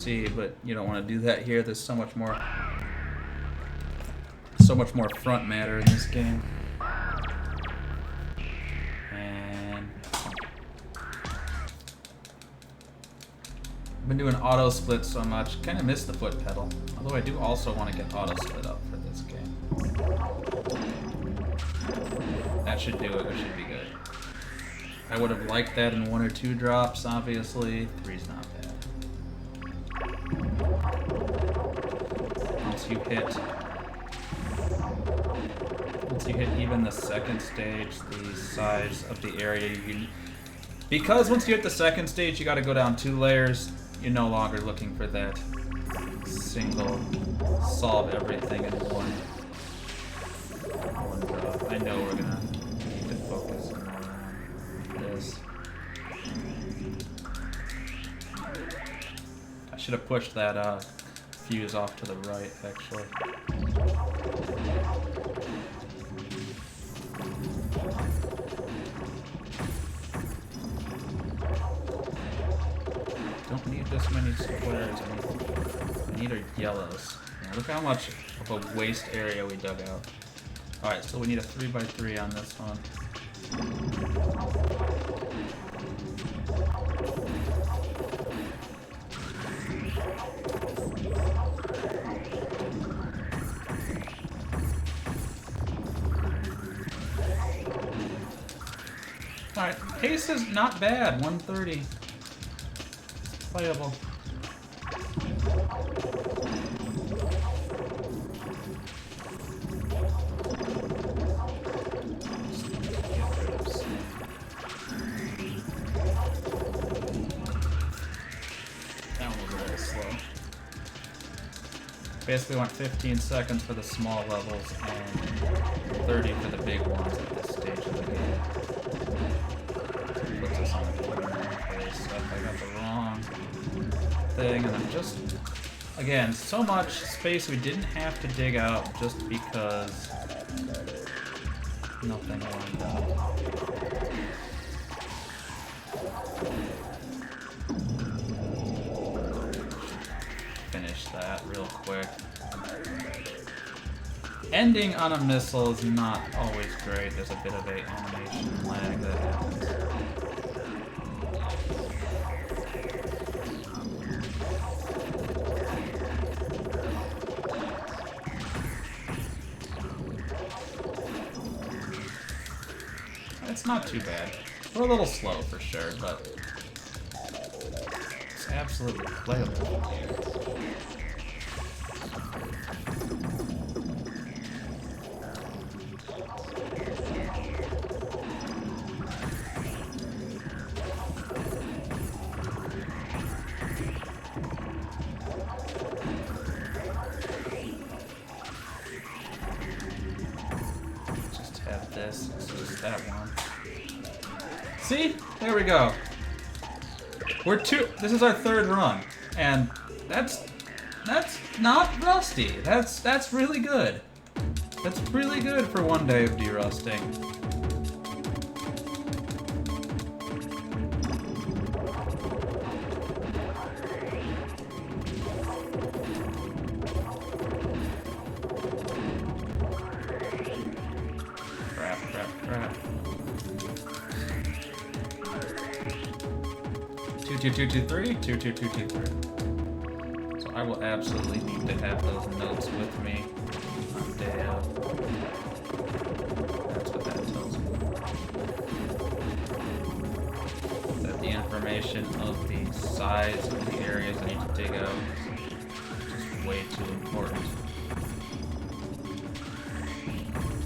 see, but you don't want to do that here. There's so much more front matter in this game. And I've been doing auto split so much, kind of miss the foot pedal. Although I do also want to get auto split up for this game. That should do it. It should be good. I would have liked that in 1 or 2 drops, obviously. 3's not bad. Once you hit even the second stage, the size of the area you... Because once you hit the second stage, you gotta go down 2 layers. You're no longer looking for that single solve everything in one drop. I know we're gonna need to focus more on this. I should have pushed that fuse off to the right, actually. Don't need this many squares. I need our yellows. Yeah, look how much of a waste area we dug out. Alright, so we need a 3x3 on this one. Alright, pace is not bad, 130. Playable. That one was a little slow. Basically want 15 seconds for the small levels and 30 for the big ones at this stage of the game. Puts us on a preliminary pace. I got the wrong thing, and I'm just, again, so much space we didn't have to dig out just because nothing lined up. Finish that real quick. Ending on a missile is not always great. There's a bit of a animation lag that happens. It's not too bad. We're a little slow for sure, but it's absolutely playable. Just have this. It's just that one. See? There we go. This is our 3rd run, and that's not rusty. That's really good. That's really good for 1 day of derusting. Crap. 2-2-2-2-3, 2-2-2-2-3. So I will absolutely need to have those notes with me on day of. That's what that tells me. That the information of the size of the areas I need to dig out is just way too important.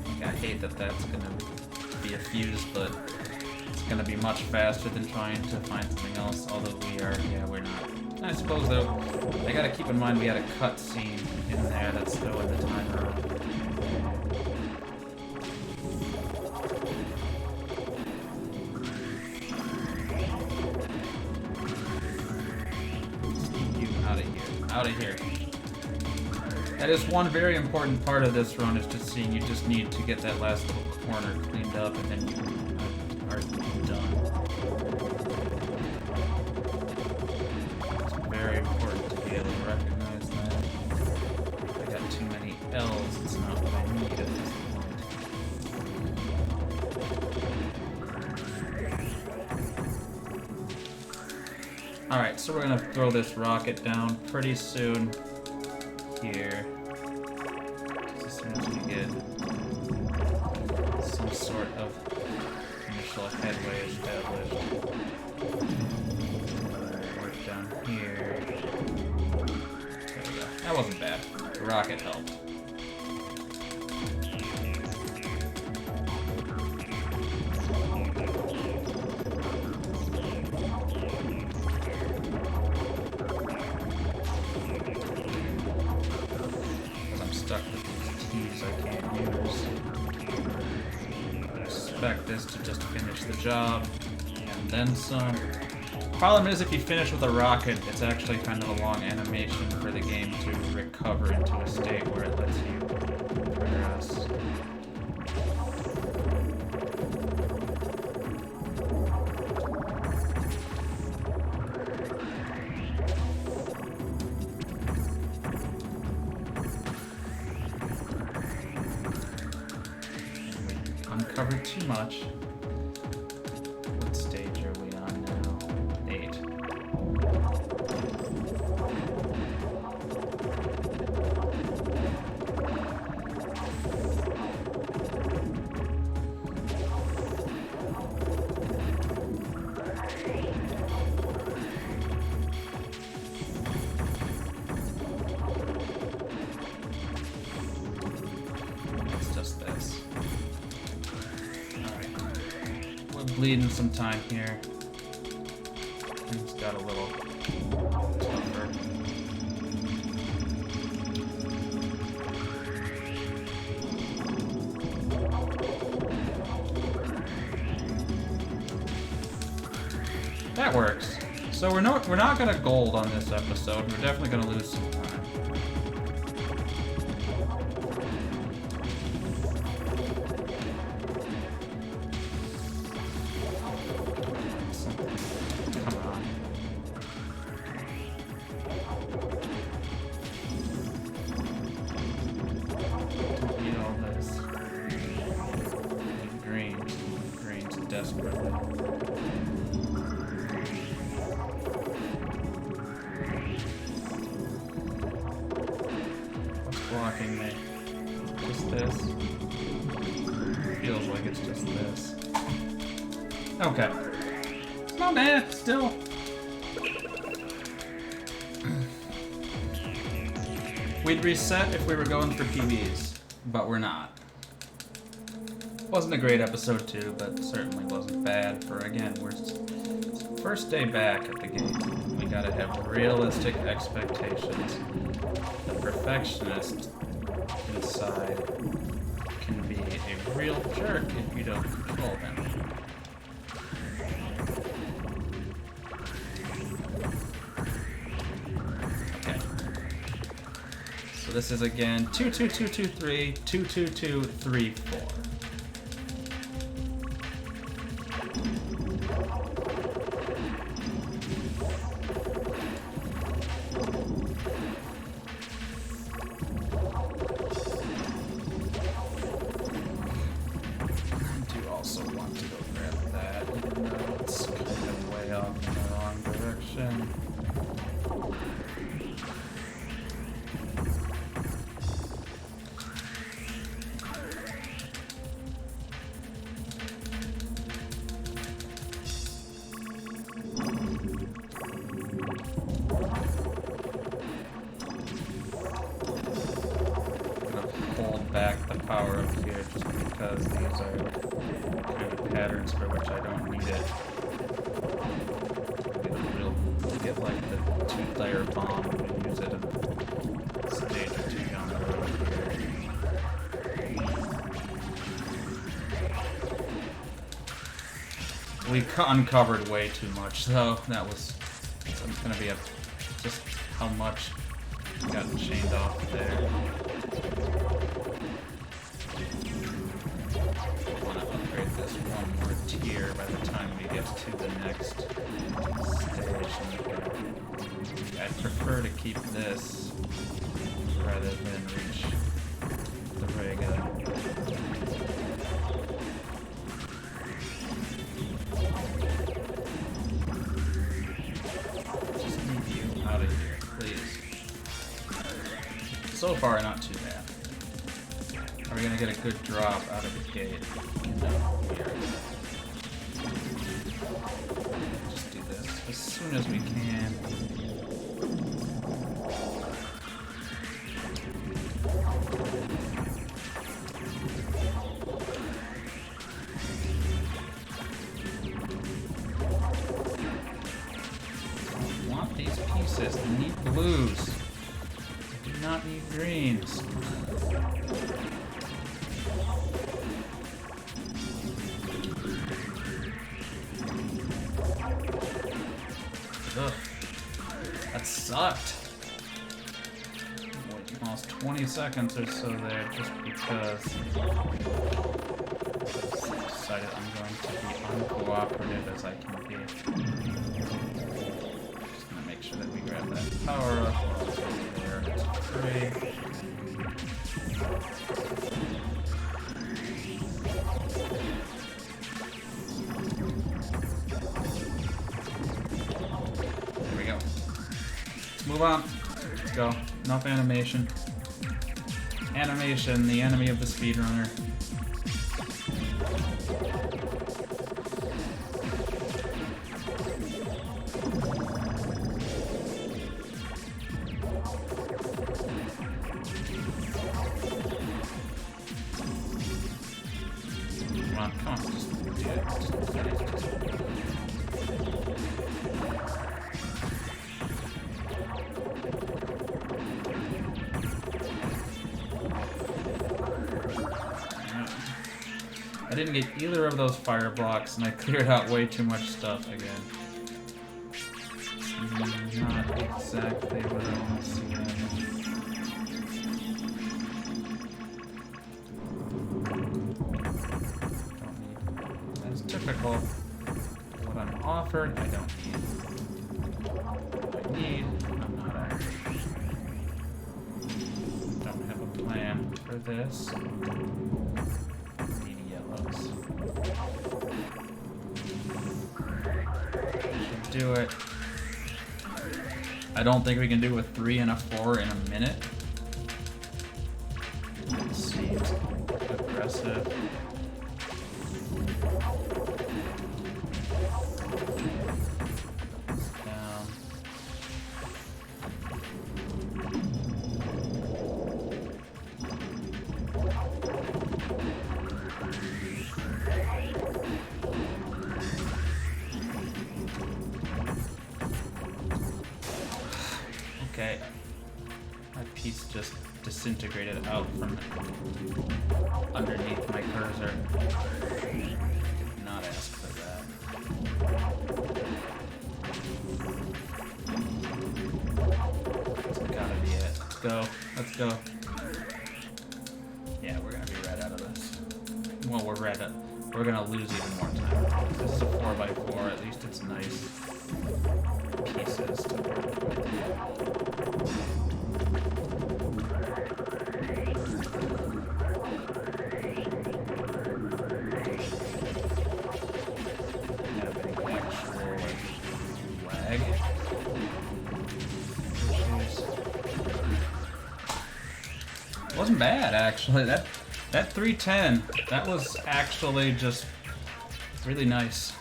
Like, I hate that that's gonna be a fuse, but it's going to be much faster than trying to find something else, although we're not. I suppose, though, I got to keep in mind we had a cut scene in there that's throwing the timer off. You out of here. That is one very important part of this run, is just seeing you just need to get that last little corner cleaned up, and then you are done. It's very important to be be able to recognize that. I got too many L's, it's not what I need at this point. Alright, so we're gonna throw this rocket down pretty soon here. Just as soon as we get some sort of initial headway established. Work down here. There we go. That wasn't bad. The rocket helped. Because I'm stuck with these T's I can't use. I expect this to just finish the job, and then some. Problem is, if you finish with a rocket, it's actually kind of a long animation for the game to recover into a state where it lets you progress. Uncovered too much. What stage are we on now? 8. It's just this. Bleeding some time here. Things got a little tougher. That works. So we're not gonna gold on this episode. We're definitely gonna lose some time. Desperately. What's blocking me? Just this? Feels like it's just this. Okay. It's not bad, still. We'd reset if we were going for PBs, but we're not. Wasn't a great episode 2, but certainly wasn't bad for, again, we're first day back at the game. We gotta have realistic expectations. The perfectionist inside can be a real jerk if you don't control him. Okay. So this is again 22223, 22234. Back the power up here just because these are kind of patterns for which I don't need it. Get like the 2-layer bomb and use it in a stage or 2 down the road here. We uncovered way too much though. That was gonna be just how much got chained off there. This one more tier by the time we get to the next stage. I'd prefer to keep this rather than reach the regular. Just move you out of here, please. So far, not too bad. Are we gonna get a good drop out of the gate? No, we are. Just do this as soon as we can. These pieces. I need blues. I do not need greens. Ugh. That sucked. Almost 20 seconds or so there just because I decided I'm going to be uncooperative as I can be. Make sure that we grab that power up. There, it's free. There we go. Let's move on. Let's go. Enough animation. Animation, the enemy of the speedrunner. Come on, just do it. I didn't get either of those fire blocks, and I cleared out way too much stuff again. Not exactly what I want to see. Typical. What I'm offered, I don't need. What I need, I'm not after. Don't have a plan for this. Need yellows. Should do it. I don't think we can do a 3 and a 4 in a minute. Seems aggressive. Okay, my piece just disintegrated out from underneath my cursor. Did not ask for that. That's gotta be it. Let's go. Let's go. Yeah, we're gonna be red out of this. Well, we're red. We're gonna lose even more time. This is a 4x4. At least it's nice pieces to work with. It wasn't bad, actually. That 310, that was actually just really nice.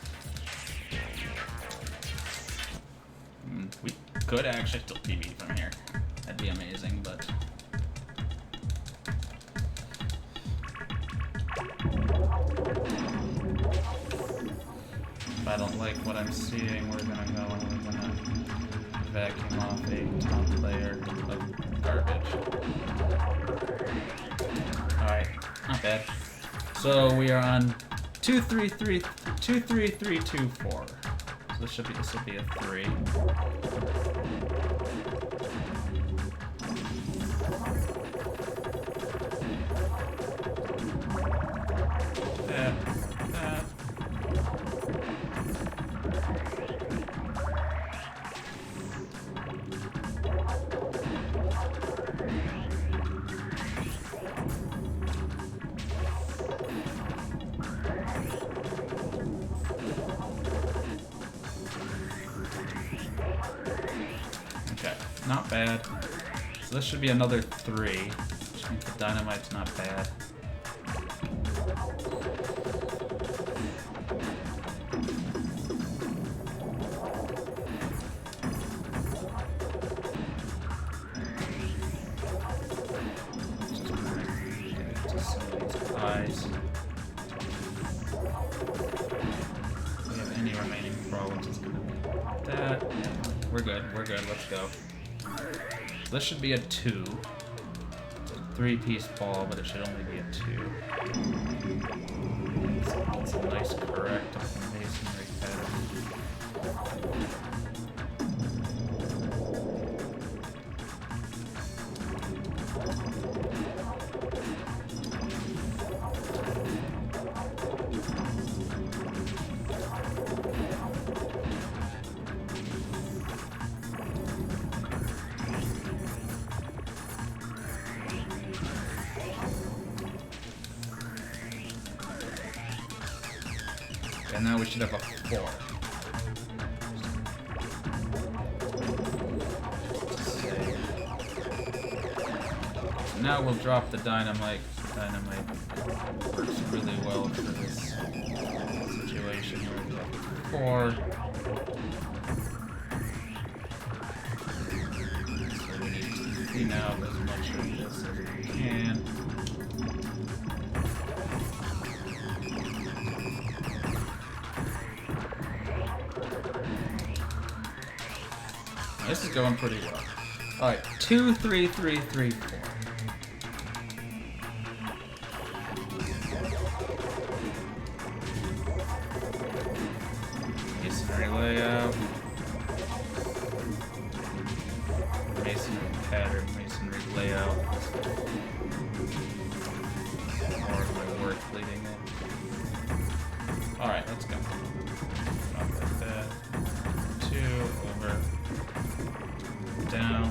We could actually still PB from here. That'd be amazing, but if I don't like what I'm seeing, we're gonna go and we're gonna vacuum off a top layer of garbage. Alright, not bad. So we are on 23324. So this will be a 3. not bad. So this should be another 3, which means the dynamite's not bad. Eyes. If we have any remaining problems, it's gonna be that. We're good, let's go. This should be a 2. It's a 3-piece ball, but it should only be a 2. It's a nice correct masonry pattern. And now we should have a 4. So now we'll drop the dynamite. Dynamite works really well for this situation where we have 4. So we need to clean out as much of this as we can. This is going pretty well. Alright, 2, 3, 3, 3, 4. Masonry layout. Masonry pattern, masonry layout. More of my work leading in. Alright, let's go. Up like that. 2 over. Down.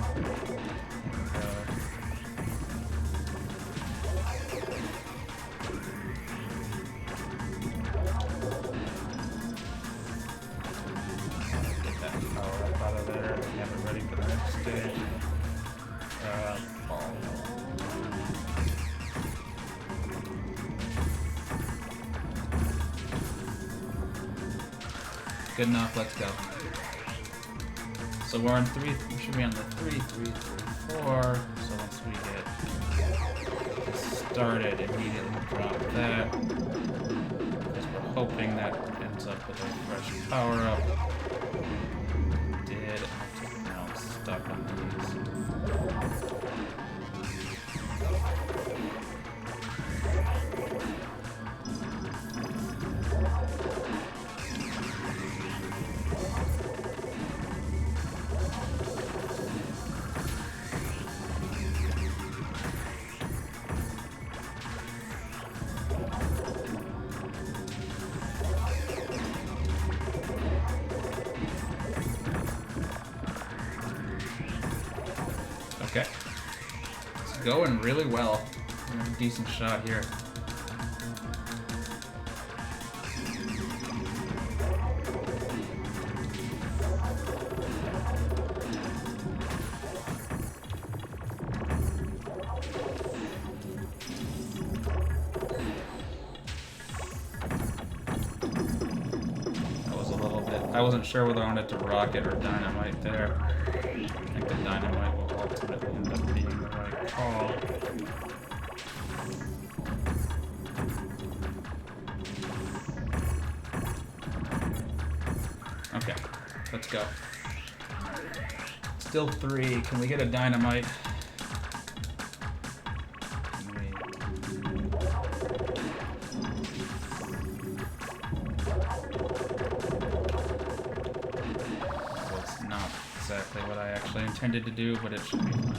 Get that power up out of there. Have it ready for the next stage. Ball. Good enough. Let's go. So we're on 3, we should be on the 3, 3, 3, 4. So once we get started, immediately drop that. Because we're hoping that ends up with a fresh power up. Did, and now I'm stuck on these. Okay. It's going really well. Decent shot here. That was a little bit. I wasn't sure whether I wanted to rocket or dynamite there. I think the dynamite will ultimately end up being the right call. Okay, let's go. Still 3. Can we get a dynamite? Exactly what I actually intended to do, but it should be fine.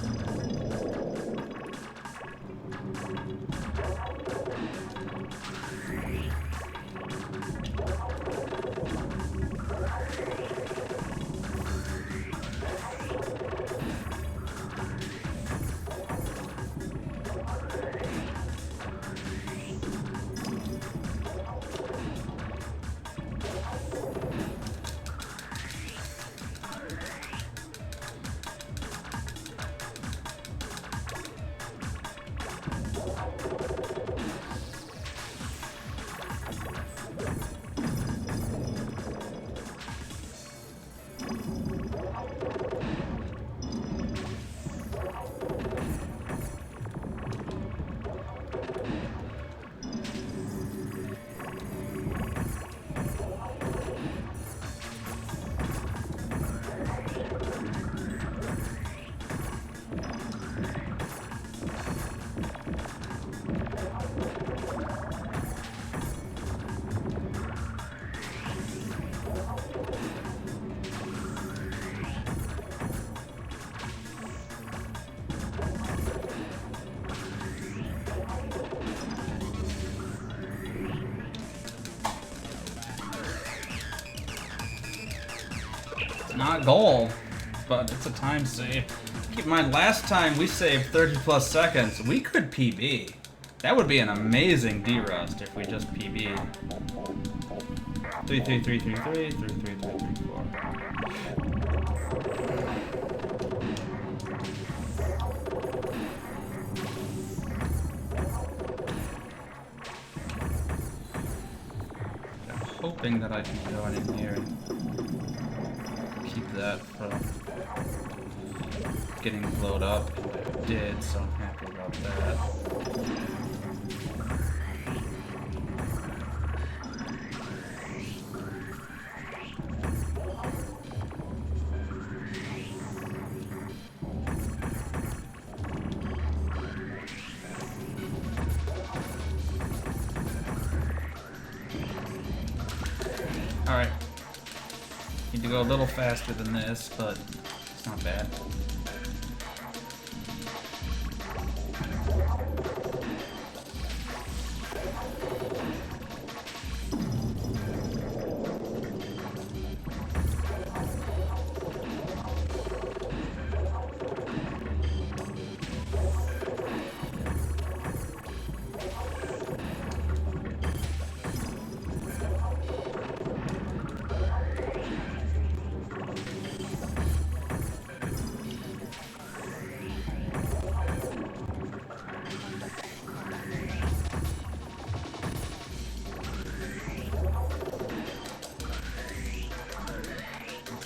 not gold, but it's a time save. Keep in mind, last time we saved 30 plus seconds, we could PB. That would be an amazing D-Rust if we just PB. 33333, 33334. I'm hoping that I can go in here and keep that from getting blowed up, and I did, so I'm happy about that. Alright. Need to go a little faster than this, but it's not bad.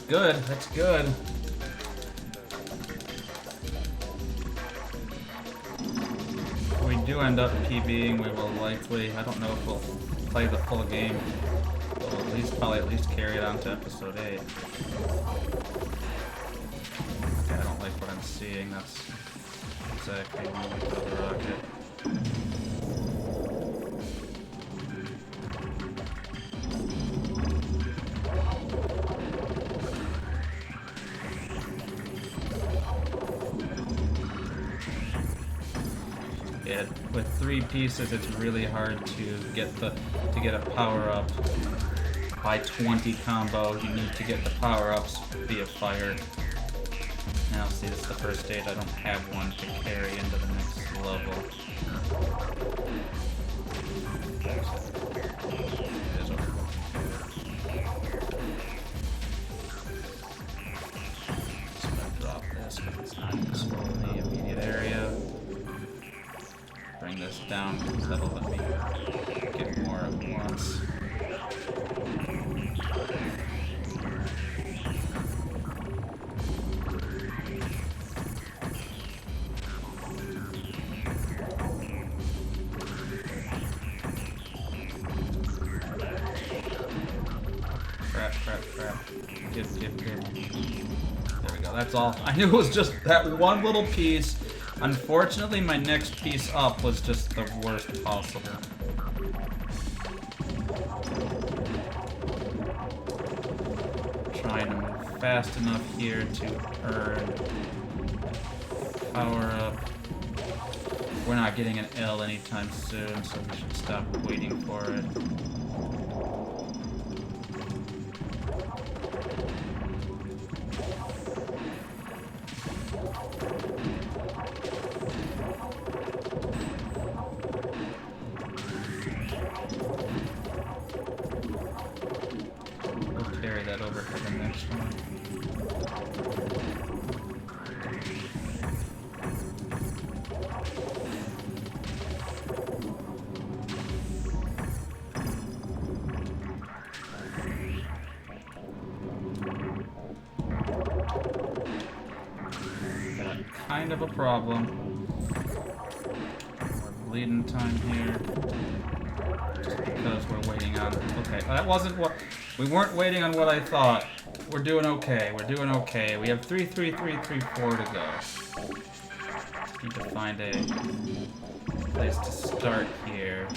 Good, that's good. If we do end up PBing, we will likely, I don't know if we'll play the full game, but we'll probably at least carry it on to episode 8. Okay, I don't like what I'm seeing, that's exactly when we throw the rocket. Yeah, with 3 pieces, it's really hard to get a power up by 20 combos. You need to get the power ups via fire. Now, see, this is the first stage. I don't have one to carry into the next level. So I'm gonna drop this, but it's not useful in the immediate area. Bring this down because that'll let me get more at once. Crap. Give. There we go, that's all. I knew it was just that one little piece. Unfortunately, my next piece up was just the worst possible. Trying to move fast enough here to earn power up. We're not getting an L anytime soon, so we should stop waiting for it. Carry that over to the next one. Got kind of a problem. More bleeding time here. Just because we're waiting on... Okay, that wasn't what... We weren't waiting on what I thought. We're doing okay. We have 33334 to go. Need to find a place to start here.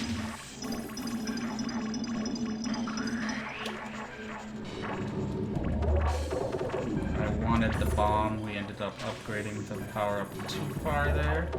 I wanted the bomb. We ended up upgrading the power up too far there.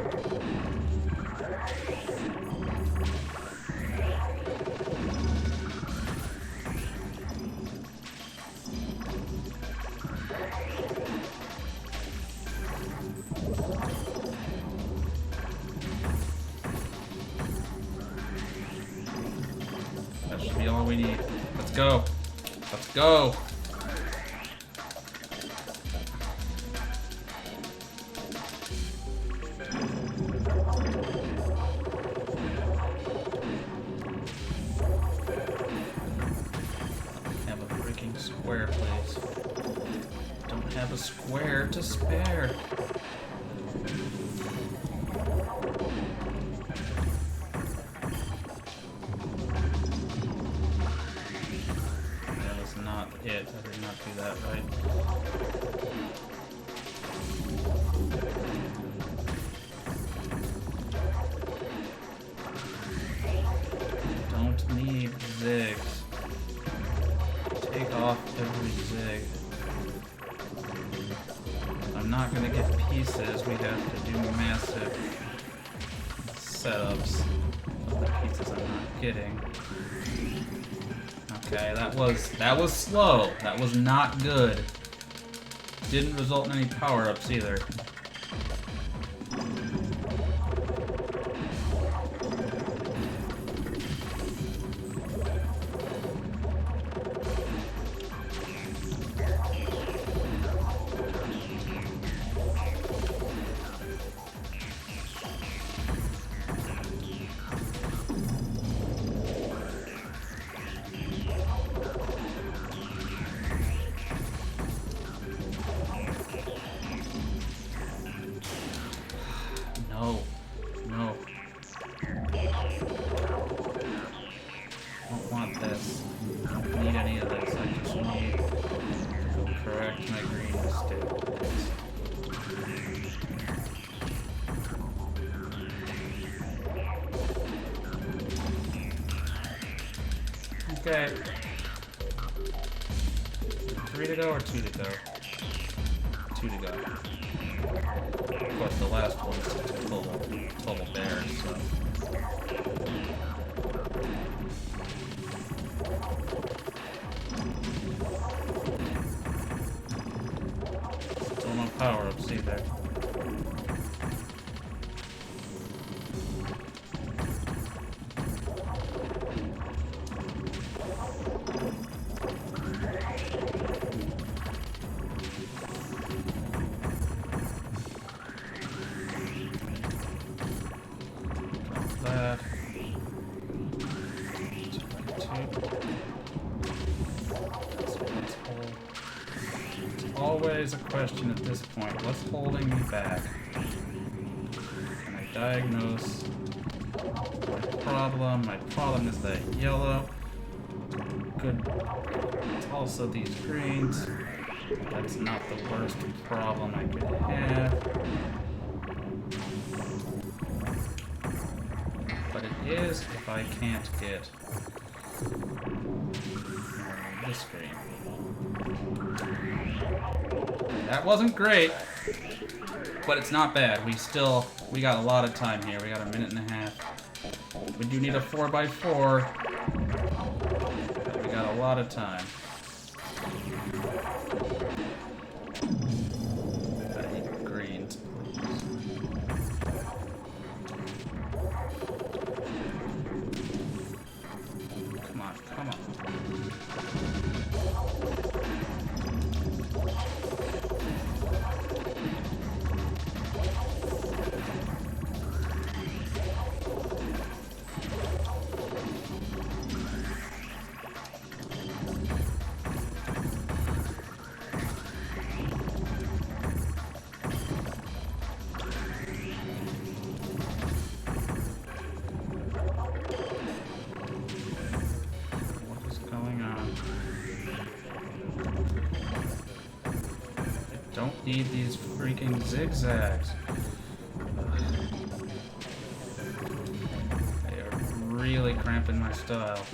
we need. Let's go. Let's go. Have a freaking square, please. Don't have a square to spare. It. I did not do that right. Don't need zigs. Take off every zig. I'm not gonna get pieces. We have to do massive setups of the pieces I'm not getting. Okay, that was slow. That was not good. Didn't result in any power-ups either. No. Don't want this. Don't need any of this. I just need to correct my green mistake. Okay. 3 to go or 2 to go? 2 to go. Of course, the last one's total bear, so. Still no power-ups either. That. It's always a question at this point. What's holding me back? Can I diagnose my problem? My problem is that yellow. Good. It's also these greens. That's not the worst problem I could have. But it is if I can't get this screen. That wasn't great, but it's not bad. We got a lot of time here. We got a minute and a half. We do need a 4x4, but we got a lot of time. I need greens, please. Come on. Don't need these freaking zigzags. They are really cramping my style.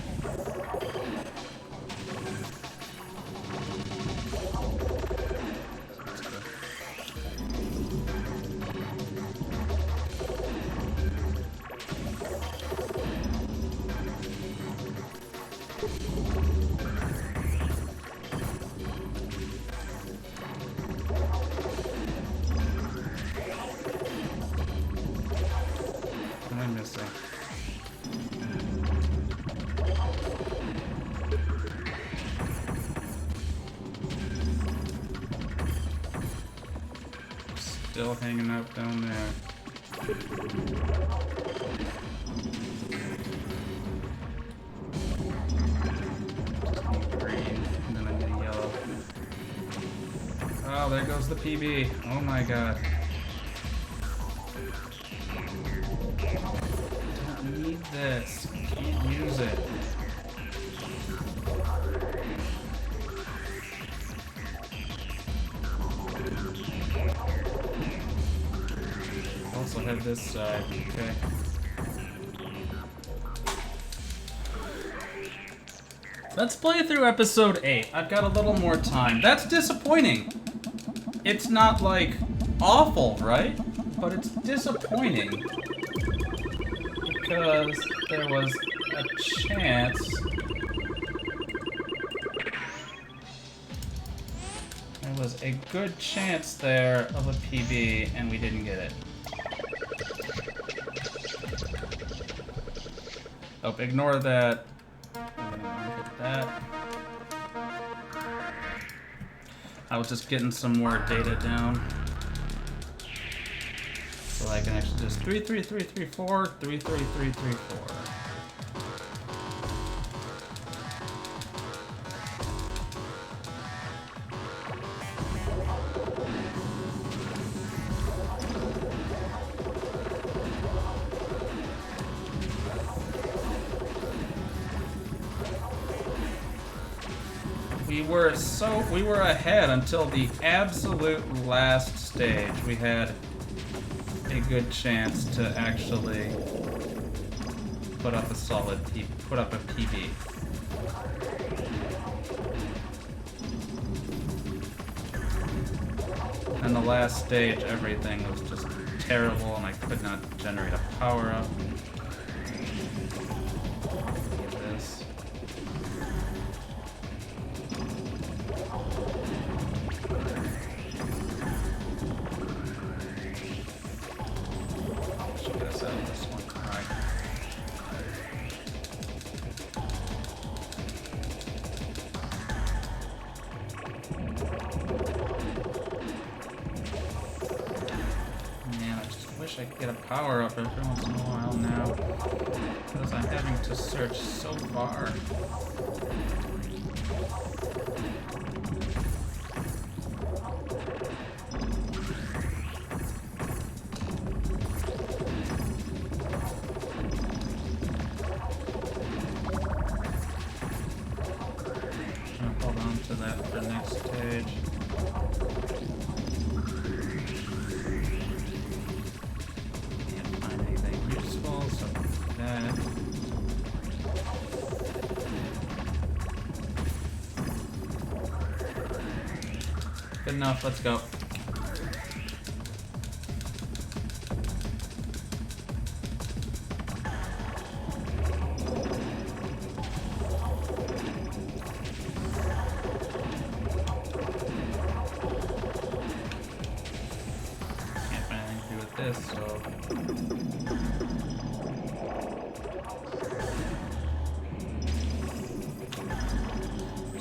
What am I missing? still hanging out down there. Green, and then I need a yellow. Oh, there goes the PB. Oh my god. Don't need this. Can't use it. Also have this side. Okay. Let's play through episode 8. I've got a little more time. That's disappointing. It's not, like, awful, right? But it's disappointing. Because there was a chance... There was a good chance there of a PB, and we didn't get it. Oh, ignore that. Hit that. I was just getting some more data down. So I can actually just 33334, 33334. We were ahead until the absolute last stage. We had a good chance to actually put up a solid put up a PB. And the last stage, everything was just terrible, and I could not generate a power up. This. I could get a power up every once in a while now, because I'm having to search so far. I'll hold on to that for the next stage. Good enough, let's go. Can't find anything to do with this, so...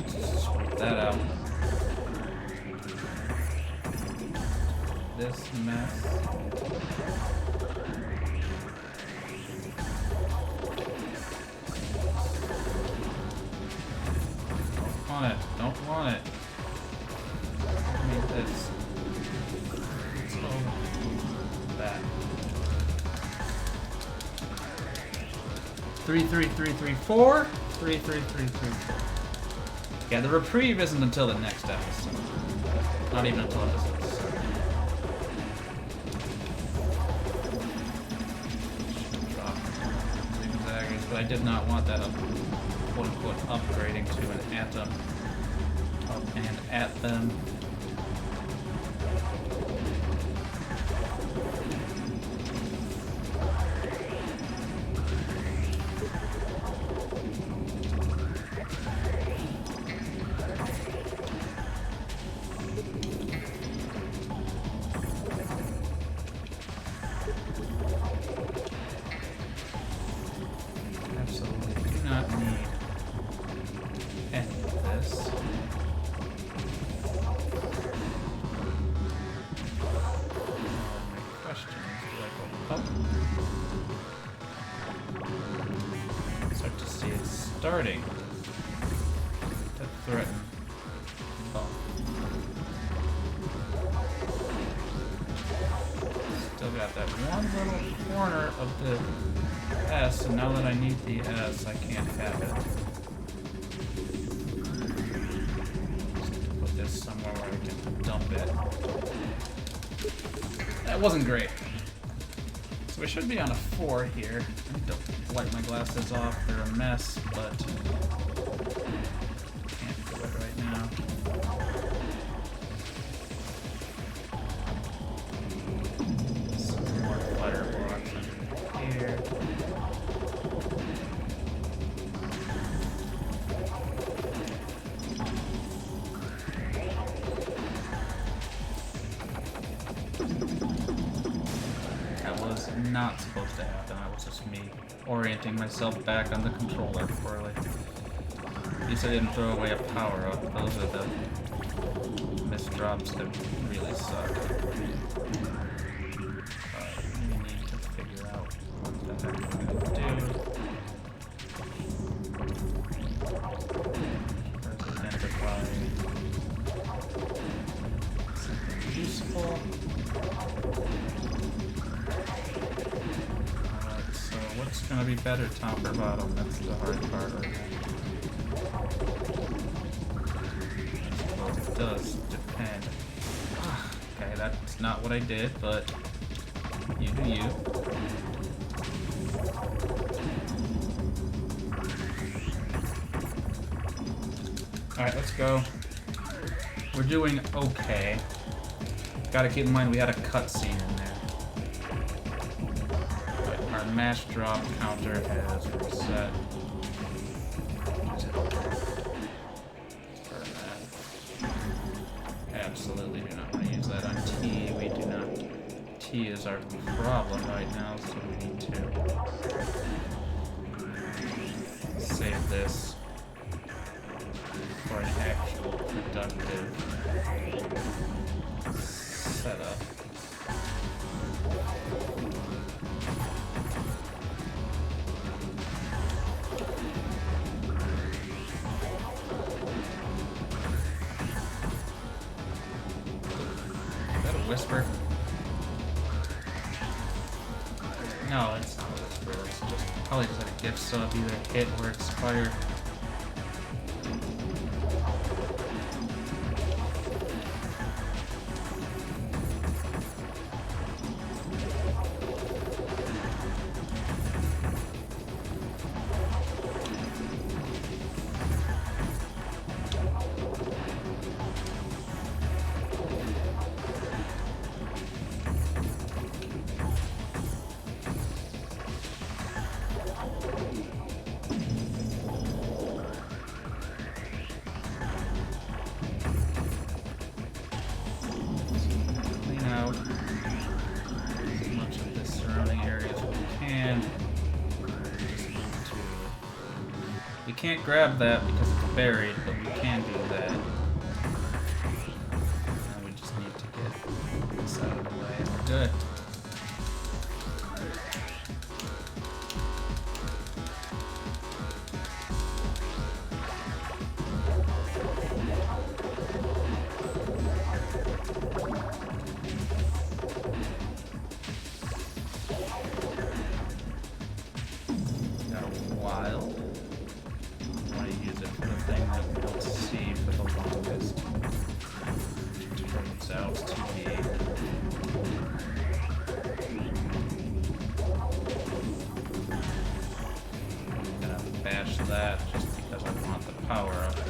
Just sort that out. This mess. Don't want it. Don't want it. I need this. So that. 33334. 33334. Yeah, the reprieve isn't until the next episode. Not even until episode 7. But I did not want that quote-unquote upgrading to an atom up and at them. Not need any of this. Oh. Start to see it starting to threaten. Oh. Still got that one little corner of the S, and now that I need the S, I can't have it. Just put this somewhere where I can dump it. That wasn't great. So we should be on a 4 here. I need to wipe my glasses off. They're a mess, but can't do it right now. Some more fire blocks under here. Not supposed to happen. That was just me orienting myself back on the controller poorly. At least I didn't throw away a power-up. Those are the missed drops that really suck. We need to figure out what the heck we're gonna do. First, identify something useful. What's gonna be better, top or bottom? That's the hard part right now. Well, it does depend. Okay, that's not what I did, but you do you. Alright, let's go. We're doing okay. Gotta keep in mind we had a cutscene in there. Our mash drop counter has reset. Absolutely do not want to use that on T. We do not. T is our problem right now, so we need to save this for an actual productive setup. Whisper? No, it's not a whisper. It's just probably just like a gift sub, either hit or expired. Can't grab that because it's buried, but we can do that. And we just need to get this out of the way. We're good. Got a while. Use it for the thing that we'll see for the longest. Turns out to be I'm gonna bash that just because I want the power of it.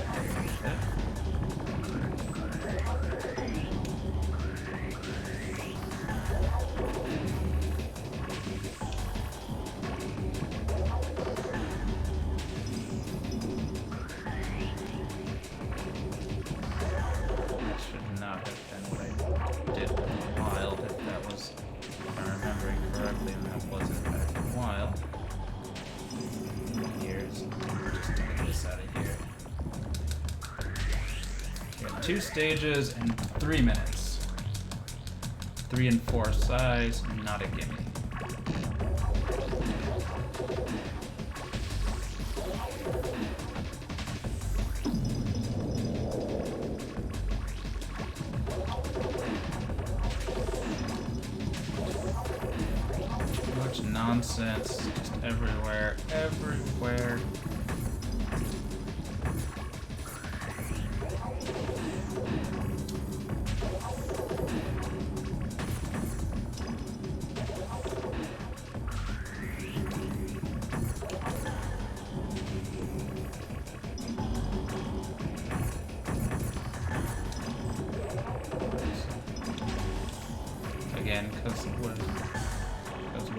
Two stages in 3 minutes. 3 and 4 size, not a gimme. Much nonsense, just everywhere, everywhere. Again, because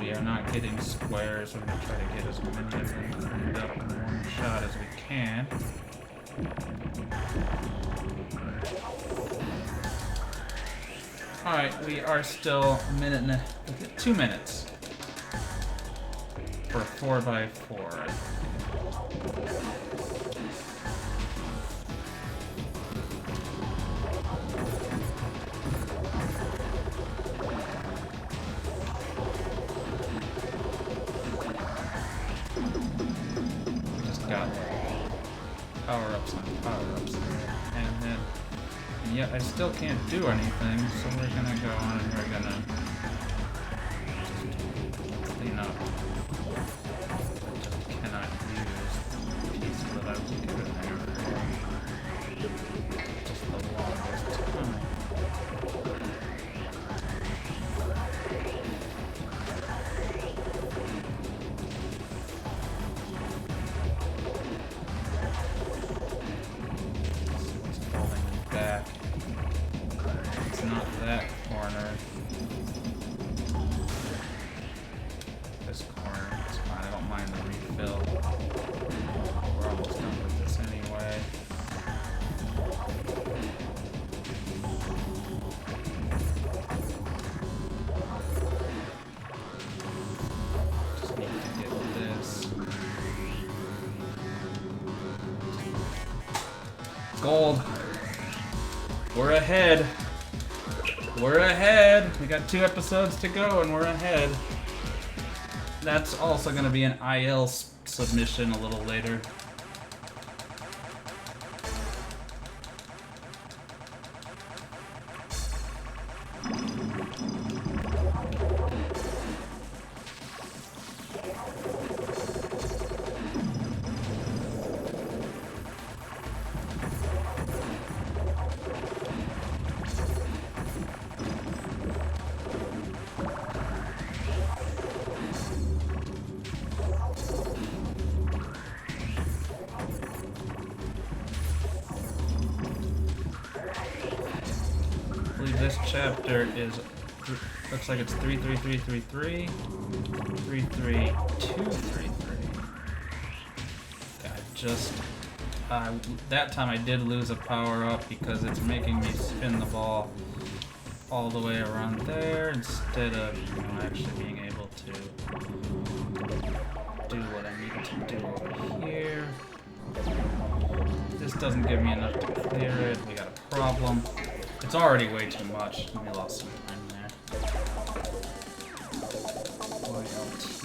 we are not getting squares, we're going to try to get as many of them cleaned up in one shot as we can. Alright, we are still a minute and 2 minutes for 4x4. Got power-ups on power-ups there. And then, and yet I still can't do anything, so we're gonna go on and we're gonna just clean up. I just cannot use the piece that I was given there for just the longest time. It's not that corner. This corner, it's fine. I don't mind the refill. We're almost done with this anyway. Just need to get this. Gold. We're ahead. We're ahead. We got 2 episodes to go and we're ahead. That's also going to be an IL submission a little later. This chapter is, looks like it's 33333, 33233. That time I did lose a power up because it's making me spin the ball all the way around there instead of, actually being able to do what I needed to do over here. This doesn't give me enough to clear it. We got a problem. It's already way too much. We lost some time there. YLT.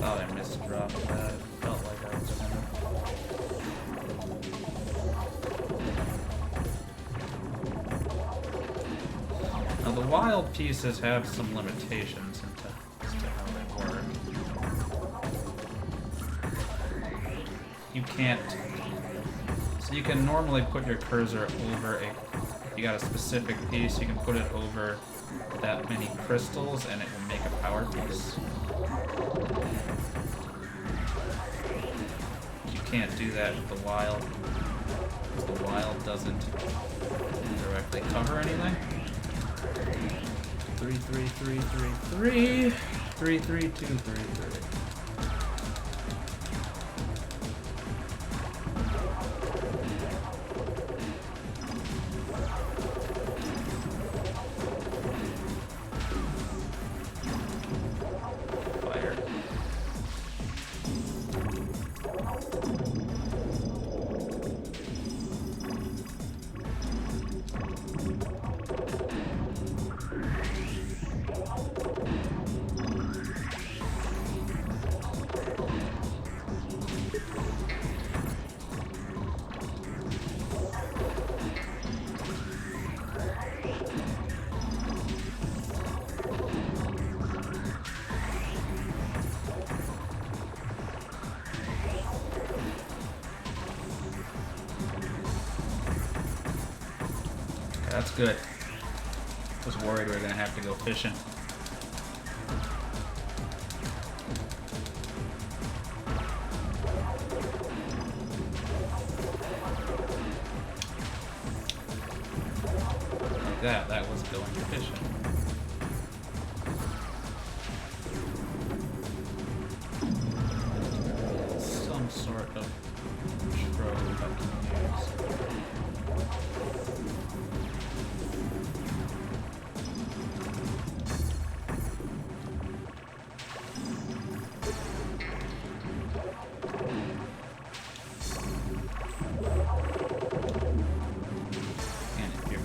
Thought I misdropped that. Felt like I was gonna. Now the wild pieces have some limitations as to how they work. You can't. So you can normally put your cursor over a. If you got a specific piece, you can put it over that many crystals, and it will make a power piece. You can't do that with the wild. The wild doesn't directly cover anything. 33333 33233. Fire. That's good. Was worried we were gonna have to go fishing. Like that was going fishing. Some sort of trove I can use.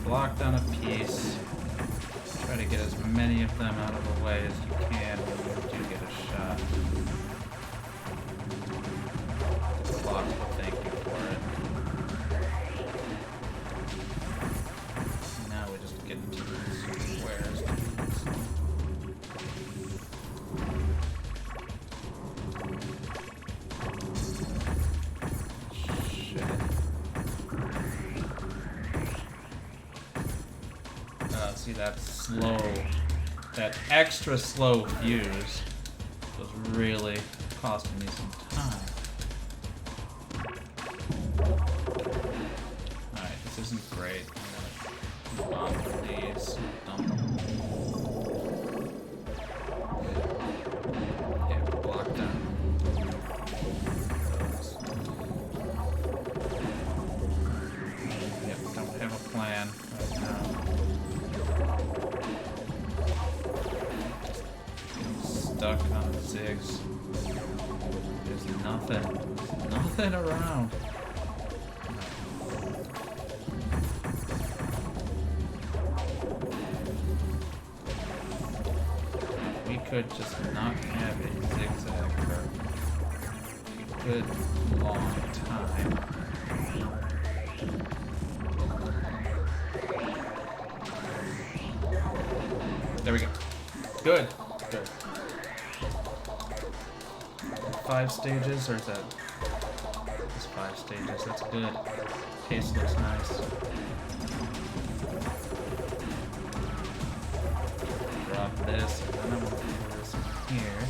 Blocked on a piece. Try to get as many of them out of the way as you can when you do get a shot. This block will thank you for it. Now we just get into the squares. See that slow, that extra slow fuse was really costing me some time. Alright, this isn't great. I'm gonna move on from these. Dump them. Yeah, block them. Yep, don't have a plan right now. Stuck on the zigs. There's nothing around. We could just not have a zigzag for a good long time. There we go. Good. Good. 5 stages, or is that just 5 stages? That's good. Pace looks nice. Drop this, and then I'm gonna put this here.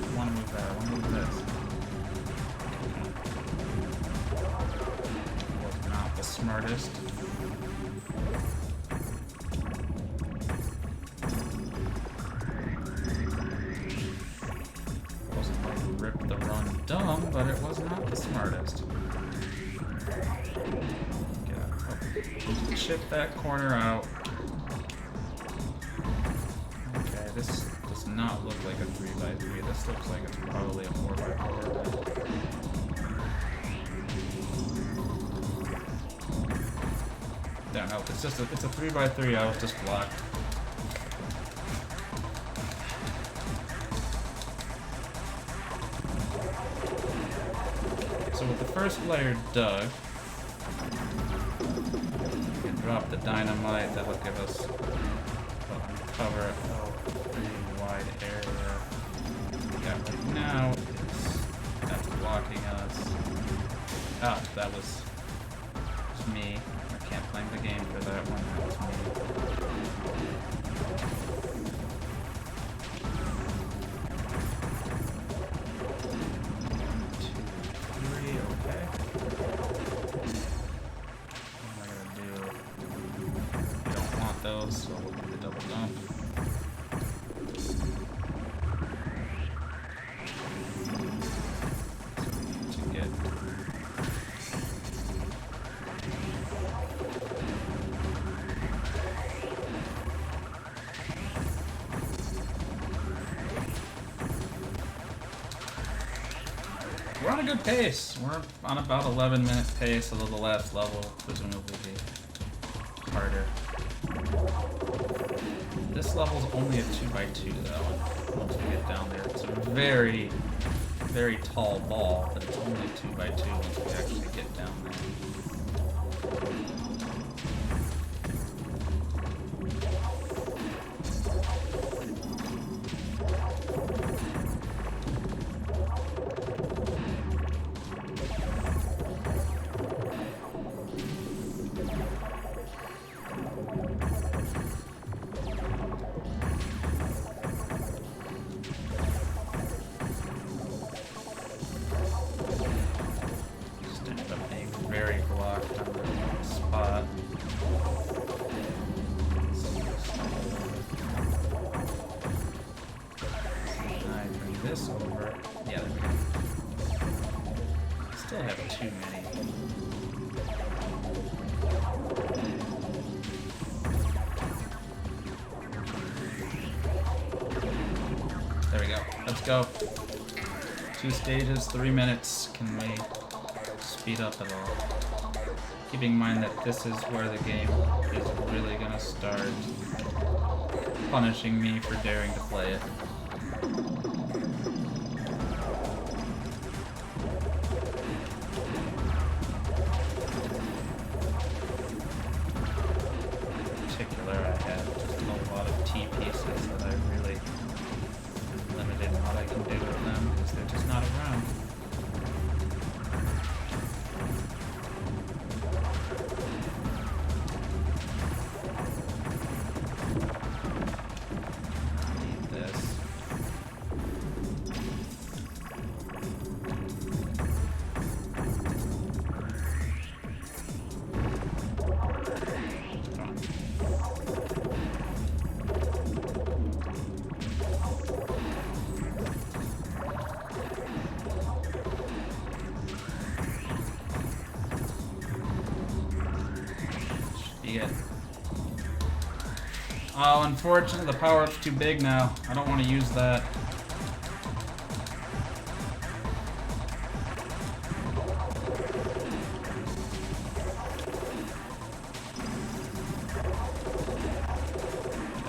I wanna move that, I wanna move this. Smartest. Wasn't like rip the run dumb, but it was not the smartest. Chip that corner out. Okay, this does not look like a 3x3. This looks like it's probably a 4x4. Yeah, no, it's a 3x3. I was just blocked. So with the first layer dug, we can drop the dynamite. That'll give us cover a pretty wide area. Yeah, right now that's blocking us. Ah, that was me. Can't blame the game for that one. That was me. 1, 2, 3, okay. What am I gonna do? We don't want those, so we'll do the double dump. So we need to get we're on a good pace. We're on about 11-minute pace, although the last level presumably be harder. This level's only a 2x2 though, once we get down there. It's a very, very tall ball, but it's only 2x2 once we actually get down there. go. 2 stages, 3 minutes. Can we speed up at all? Keeping in mind that this is where the game is really gonna start punishing me for daring to play it. In particular, I have just a lot of T pieces that I really limited in what I can do with them because they're just not around. Oh, unfortunately, the power-up's too big now. I don't want to use that.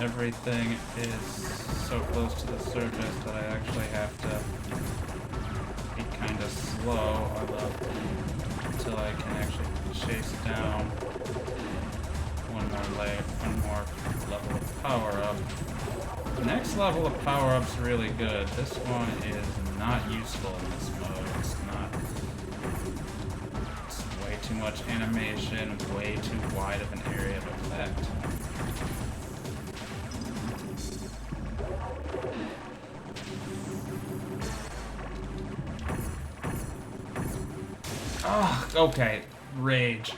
Everything is so close to the surface that I actually have to be kind of slow until I can actually chase down one more level of power-up. The next level of power-up's really good. This one is not useful in this mode. It's way too much animation, way too wide of an area of effect. Oh, okay. Rage.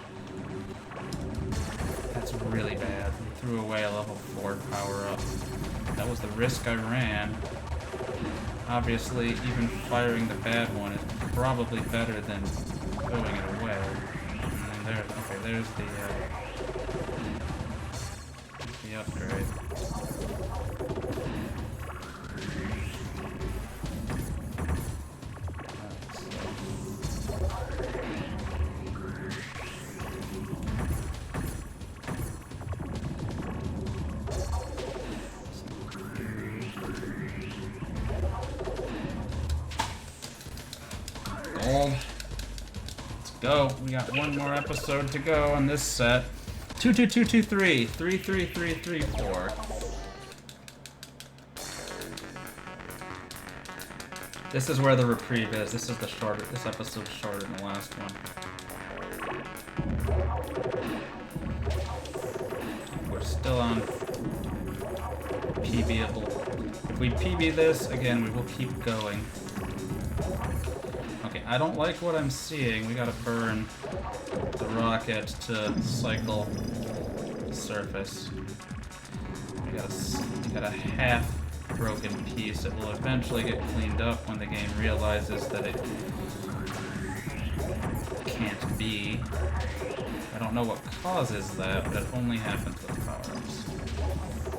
That's really bad. We threw away a level 4 power-up. That was the risk I ran. Obviously, even firing the bad one is probably better than throwing it away. And there's the upgrade. Let's go. We got one more episode to go on this set. 22223 33334. This is where the reprieve is. This is the shorter. This episode's shorter than the last one. We're still on PBable. If we PB this again, we will keep going. Okay, I don't like what I'm seeing. We gotta burn the rocket to cycle the surface. We got a half broken piece. It will eventually get cleaned up when the game realizes that it can't be. I don't know what causes that, but it only happens with power-ups.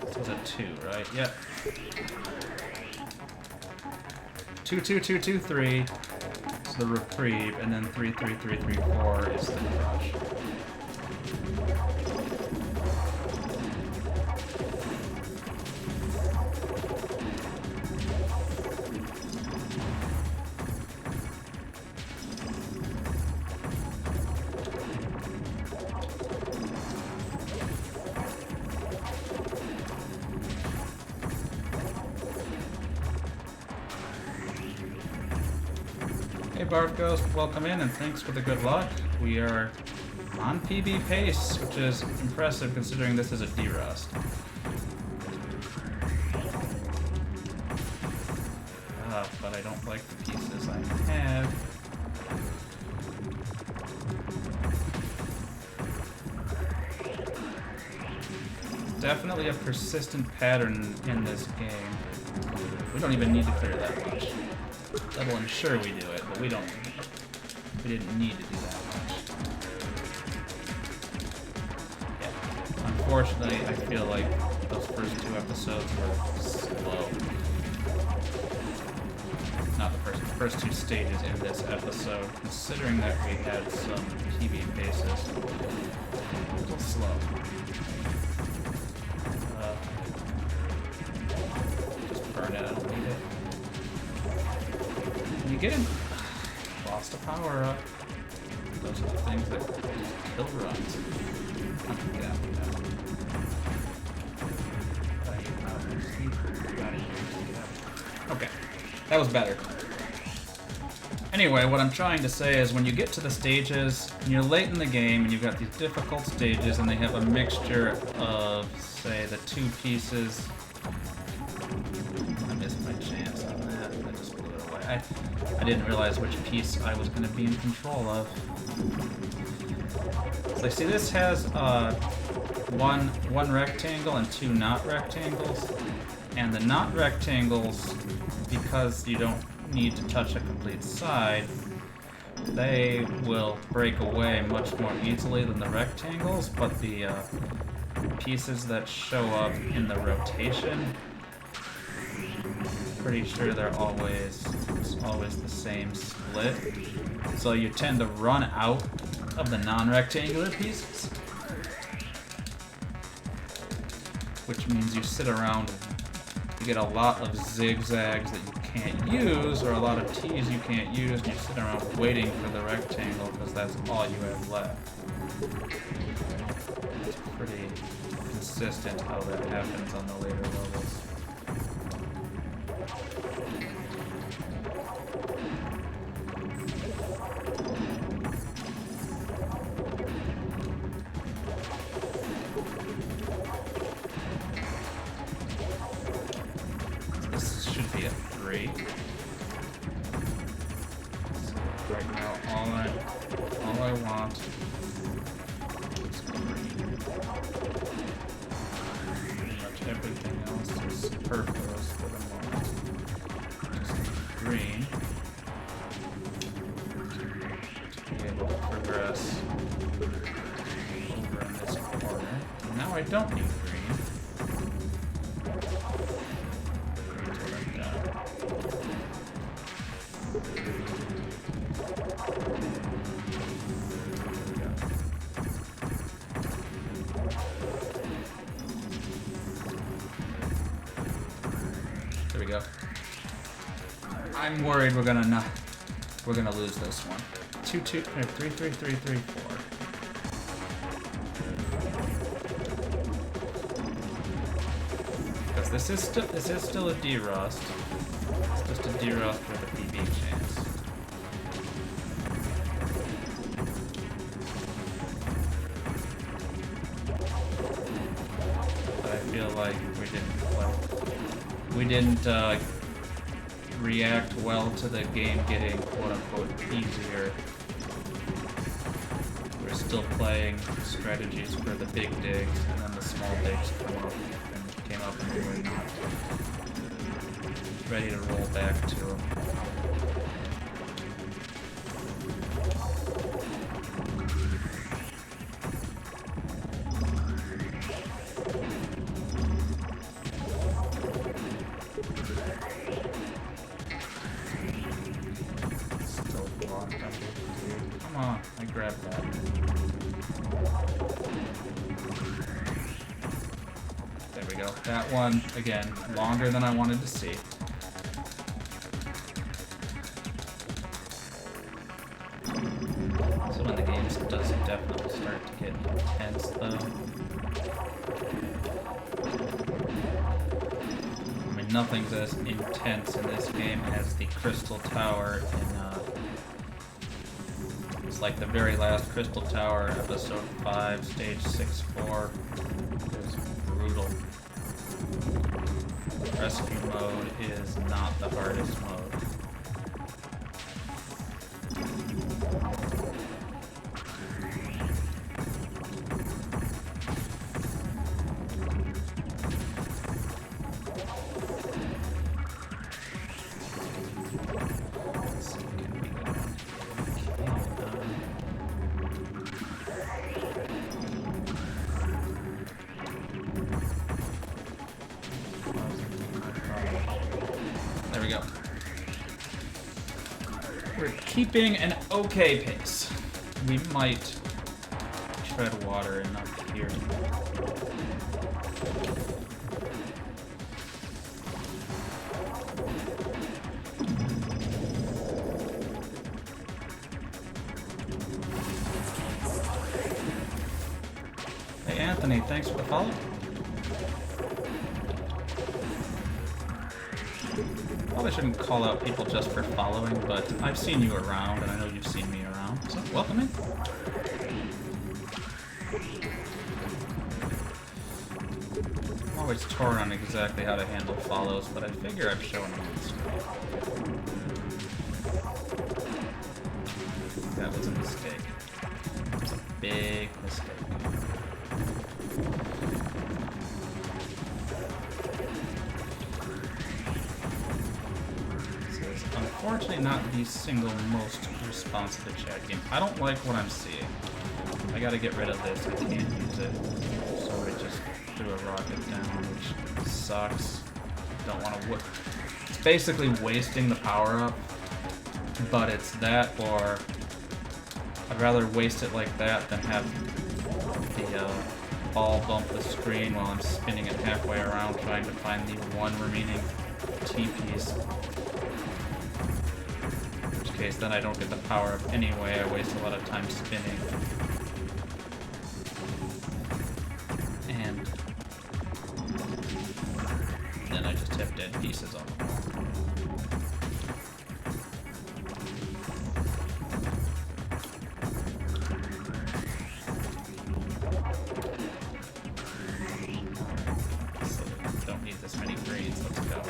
This was a 2, right? Yep. 22223 is the reprieve, and then 33334 is the crush. Hey Barf Ghost, welcome in and thanks for the good luck. We are on PB pace, which is impressive considering this is a D-Rust. But I don't like the pieces I have. Definitely a persistent pattern in this game. We don't even need to clear that much. That'll ensure we do it, but we didn't need to do that much. Yeah. Unfortunately, I feel like those first 2 episodes were slow. first two stages in this episode, considering that we had some TV bases. A little slow. Just burn it, I don't need it. When you get in... Lost a power up. Those are the things that kill runs. Get out of that. Okay, that was better. Anyway, what I'm trying to say is when you get to the stages, and you're late in the game, and you've got these difficult stages, and they have a mixture of, say, the two pieces. I missed my chance on that. I just blew it away. I didn't realize which piece I was going to be in control of. So see, this has one rectangle and two not rectangles. And the not rectangles, because you don't need to touch a complete side, they will break away much more easily than the rectangles, but the pieces that show up in the rotation, pretty sure they're always the same split. So you tend to run out of the non-rectangular pieces, which means you sit around. You get a lot of zigzags that you can't use, or a lot of T's you can't use, and you sit around waiting for the rectangle because that's all you have left. It's pretty consistent how that happens on the later levels. Right now, all I want is green. Pretty much everything else is superfluous for the moment. Just need green to be able to progress over in this corner. And now I don't need green. Green's what I've got. There we go. I'm worried we're gonna lose this one. 2-2 or 3-3-3-3-4. Because this is still a D-Rust. It's just a D-Rust with a PB chance. But I feel like we didn't react well to the game getting quote-unquote easier. We're still playing strategies for the big digs, and then the small digs came up and we were not ready to roll back to them. Come on, I grabbed that. There we go. That one, again, longer than I wanted to see. So when the game does definitely start to get intense, though. I mean, nothing's as intense in this game as the Crystal Tower in it's like the very last Crystal Tower, episode 5, stage 6-4. It was brutal. Rescue mode is not the hardest mode. There we go. keeping an okay pace. We might tread water enough here. Hey Anthony, thanks for the follow. Probably shouldn't call out people just for following, but I've seen you around, and I know you've seen me around, so welcome in. I'm always torn on exactly how to handle follows, but I figure I've shown them on screen. That was a mistake. It was a big mistake. Unfortunately, not the single most responsive to chat game. I don't like what I'm seeing. I gotta get rid of this. I can't use it. So I just threw a rocket down, which sucks. Don't want to it's basically wasting the power up, but it's that, or I'd rather waste it like that than have the ball bump the screen while I'm spinning it halfway around trying to find the one remaining T-piece. Case, then I don't get the power up anyway. I waste a lot of time spinning. And then I just have dead pieces on the wall. So don't need this many greens. Let's go.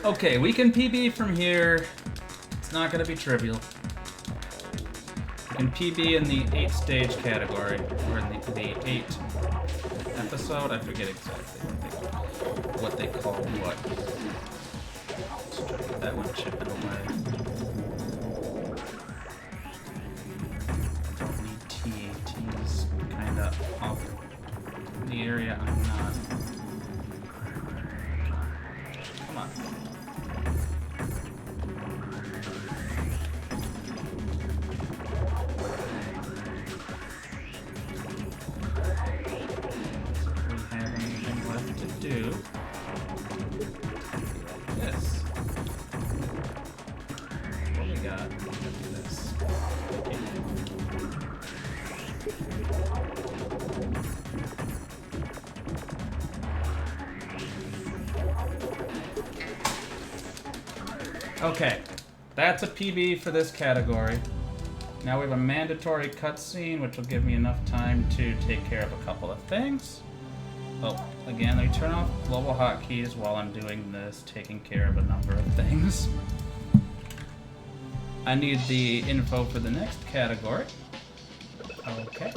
Okay, we can PB from here. It's not going to be trivial. We can PB in the 8-stage category, or in the 8 episode. I forget exactly what they call what. Let's try that one chipping away. Don't need T. T's kind of off the area I'm not. Come on. Okay, that's a PB for this category. Now we have a mandatory cutscene, which will give me enough time to take care of a couple of things. Oh, again, let me turn off global hotkeys while I'm doing this, taking care of a number of things. I need the info for the next category. Okay.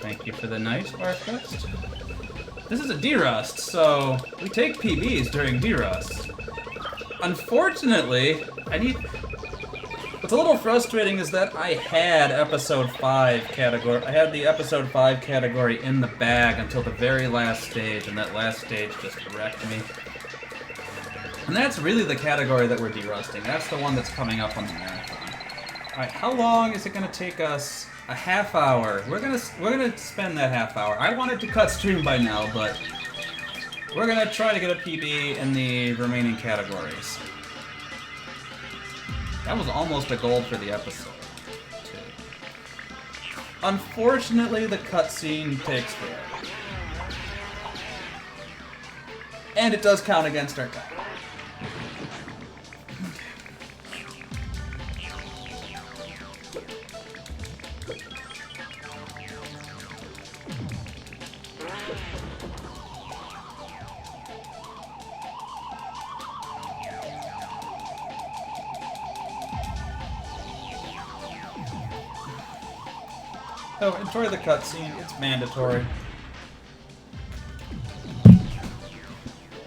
Thank you for the nice Arcust. This is a derust, so we take PBs during derust. Unfortunately, what's a little frustrating is that I had episode 5 category. I had the episode 5 category in the bag until the very last stage, and that last stage just wrecked me. And that's really the category that we're derusting. That's the one that's coming up on the marathon. Alright, how long is it gonna take us? A half hour. We're gonna spend that half hour. I wanted to cut stream by now, but we're gonna try to get a PB in the remaining categories. That was almost a gold for the episode, too. Unfortunately, the cutscene takes forever. And it does count against our time. So enjoy the cutscene. It's mandatory.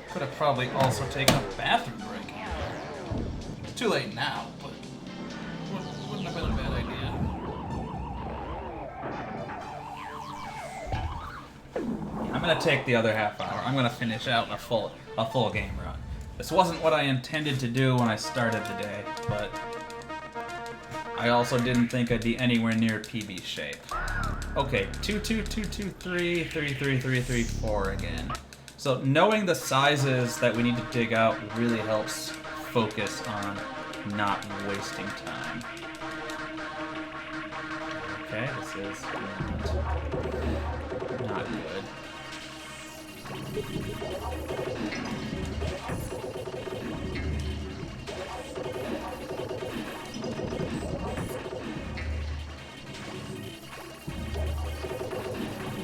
Could have probably also taken a bathroom break. It's too late now, but wouldn't have been a bad idea. I'm gonna take the other half hour. I'm gonna finish out a full game run. This wasn't what I intended to do when I started the day, but I also didn't think I'd be anywhere near PB shape. Okay, 2, 2, 2, 2, 3, 3, 3, 3, 3, 4 again. So knowing the sizes that we need to dig out really helps focus on not wasting time. Okay, this is not good.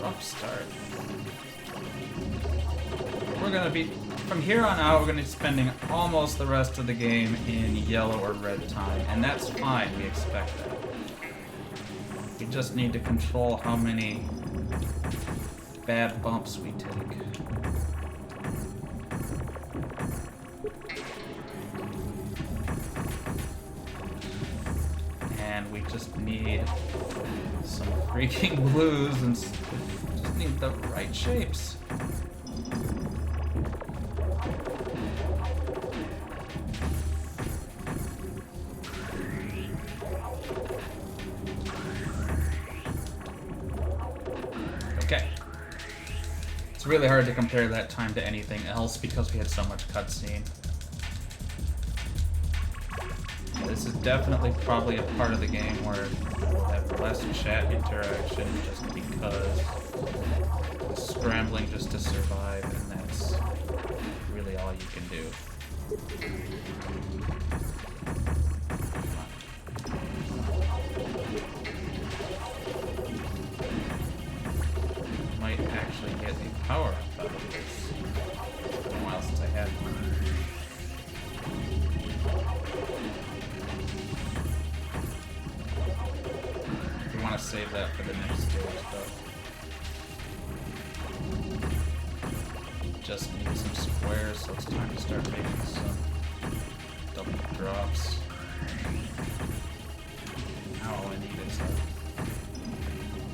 Rough start. We're gonna be, from here on out, we're gonna be spending almost the rest of the game in yellow or red time, and that's fine, we expect that. We just need to control how many bad bumps we take. And we just need some freaking blues and just need the right shapes. Okay. It's really hard to compare that time to anything else because we had so much cutscene. This is definitely probably a part of the game where we'll have less chat interaction just because it's scrambling just to survive, and that's really all you can do. Might actually get a power up out of this. It's been a while since I had one. We want to save that for the next stage, though. Just need some squares, so it's time to start making some double drops. Now all I need is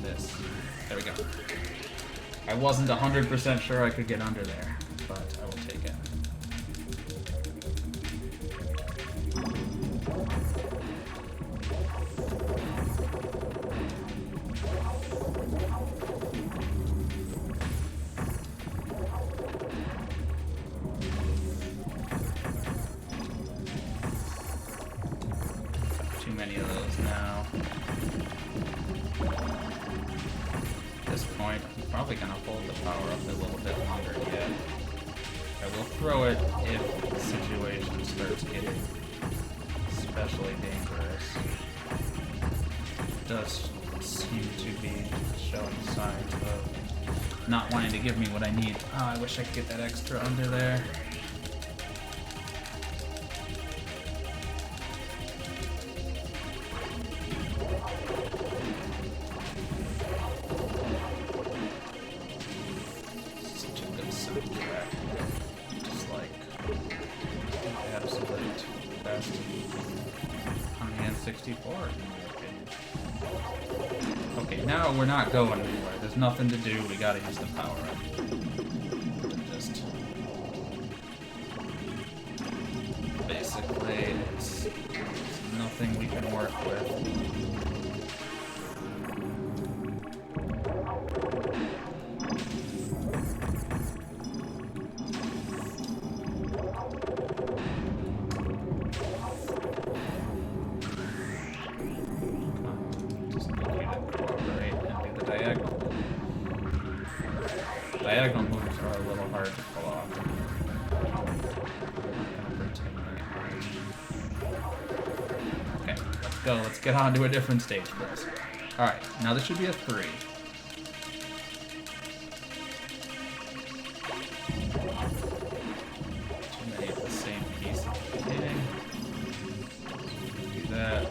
this. There we go. I wasn't 100% sure I could get under there, but I will take it. Too many of those now. At this point, I'm probably going to hold the power up a little bit longer yet. I will throw it if the situation starts getting especially dangerous. It does seem to be showing signs of not wanting to give me what I need. Oh, I wish I could get that extra under there. Such a good soundtrack. Just like absolute best on the N64 in my opinion. Okay, now we're not going anywhere. There's nothing to do. We gotta use the power up. Just basically, it's nothing we can work with. Diagonal moves are a little hard to pull off. Okay, let's go. Let's get on to a different stage, please. Alright, now this should be a 3. Too many of the same pieces hitting. Do that.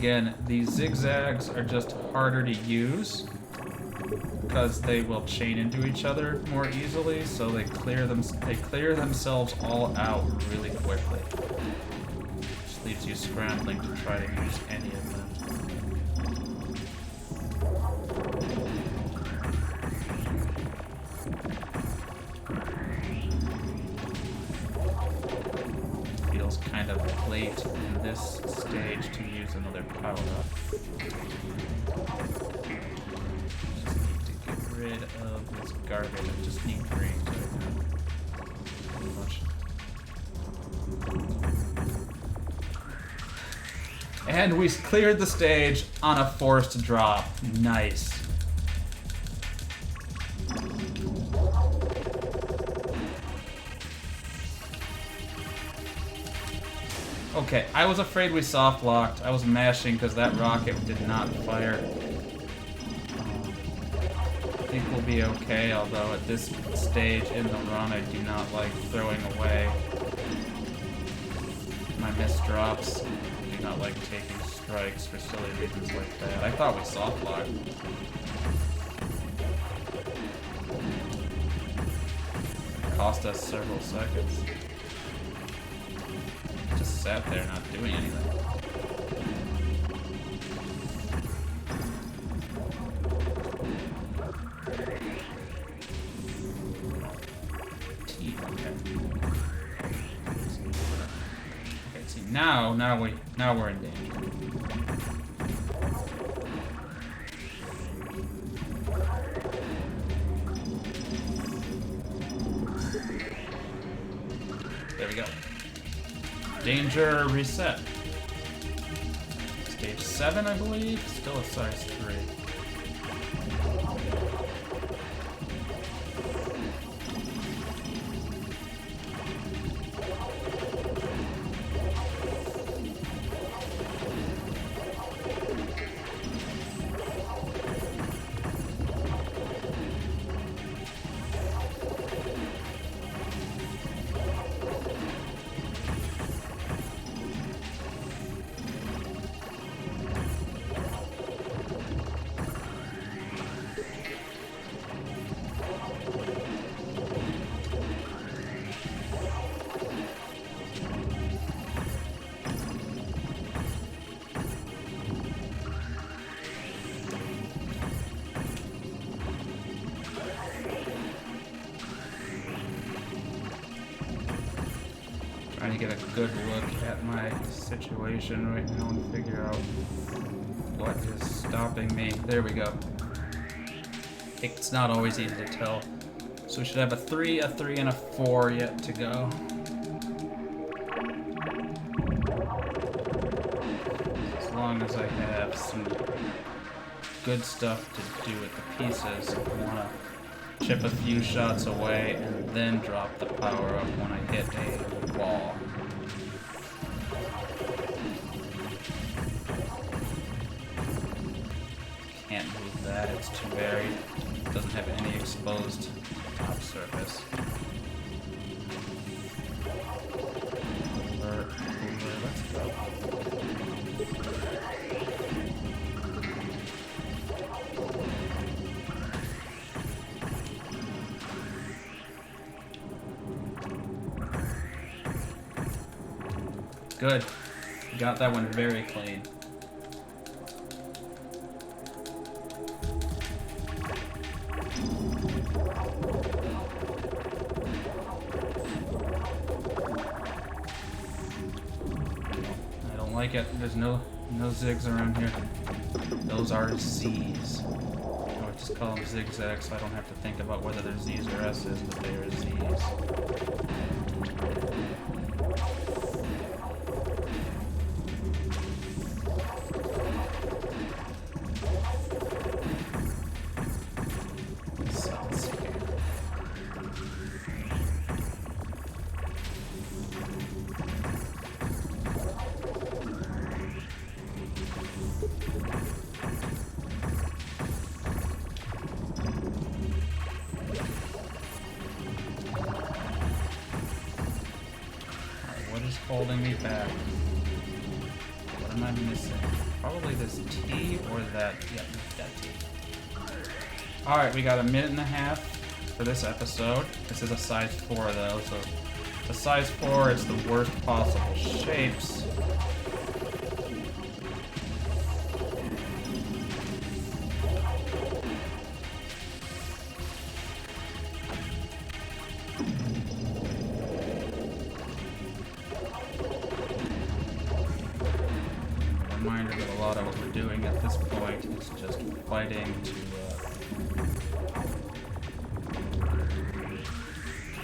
again, these zigzags are just harder to use because they will chain into each other more easily, so they clear themselves all out really quickly. Which leaves you scrambling to try to use any of them. Feels kind of late in this stage to use another power-up. Just need to get rid of this garbage. I just need greens right now. Pretty much. And we cleared the stage on a forced drop. Nice. Okay, I was afraid we soft locked. I was mashing because that rocket did not fire. I think we'll be okay, although at this stage in the run I do not like throwing away my missed drops. I do not like taking strikes for silly reasons like that. I thought we soft locked. It cost us several seconds. Just sat there not doing anything. Okay, see now we're in danger. There we go. Danger reset. Stage 7, I believe. Still a size 3. Trying to get a good look at my situation right now and figure out what is stopping me. There we go. It's not always easy to tell. So we should have a 3, and a 4 yet to go. As long as I have some good stuff to do with the pieces, I want to chip a few shots away and then drop the power up when I hit a wall. Can't move that, it's too varied. It doesn't have any exposed top surface. Over, let's go. Good. Got that one very clean. I don't like it. There's no zigs around here. Those are Z's. I would just call them zigzags so I don't have to think about whether they're Z's or S's, but they are Z's. Holding me back. What am I missing? probably this T or that. Yeah, that T. Alright, we got a minute and a half for this episode. This is a size 4 though, so the size 4 is the worst possible shapes. Reminder that a lot of what we're doing at this point is just fighting to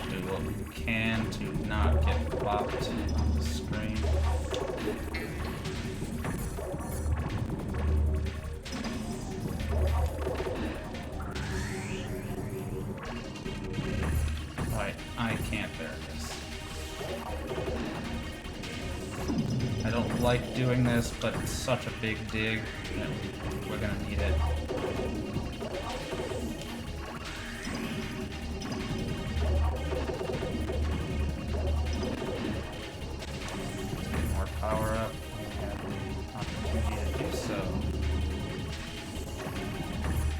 do what we can to not get flopped on the screen. Right, I can't bear this. I don't like doing this, but it's such a big dig that we're gonna need it. More power up. We have the opportunity to do so.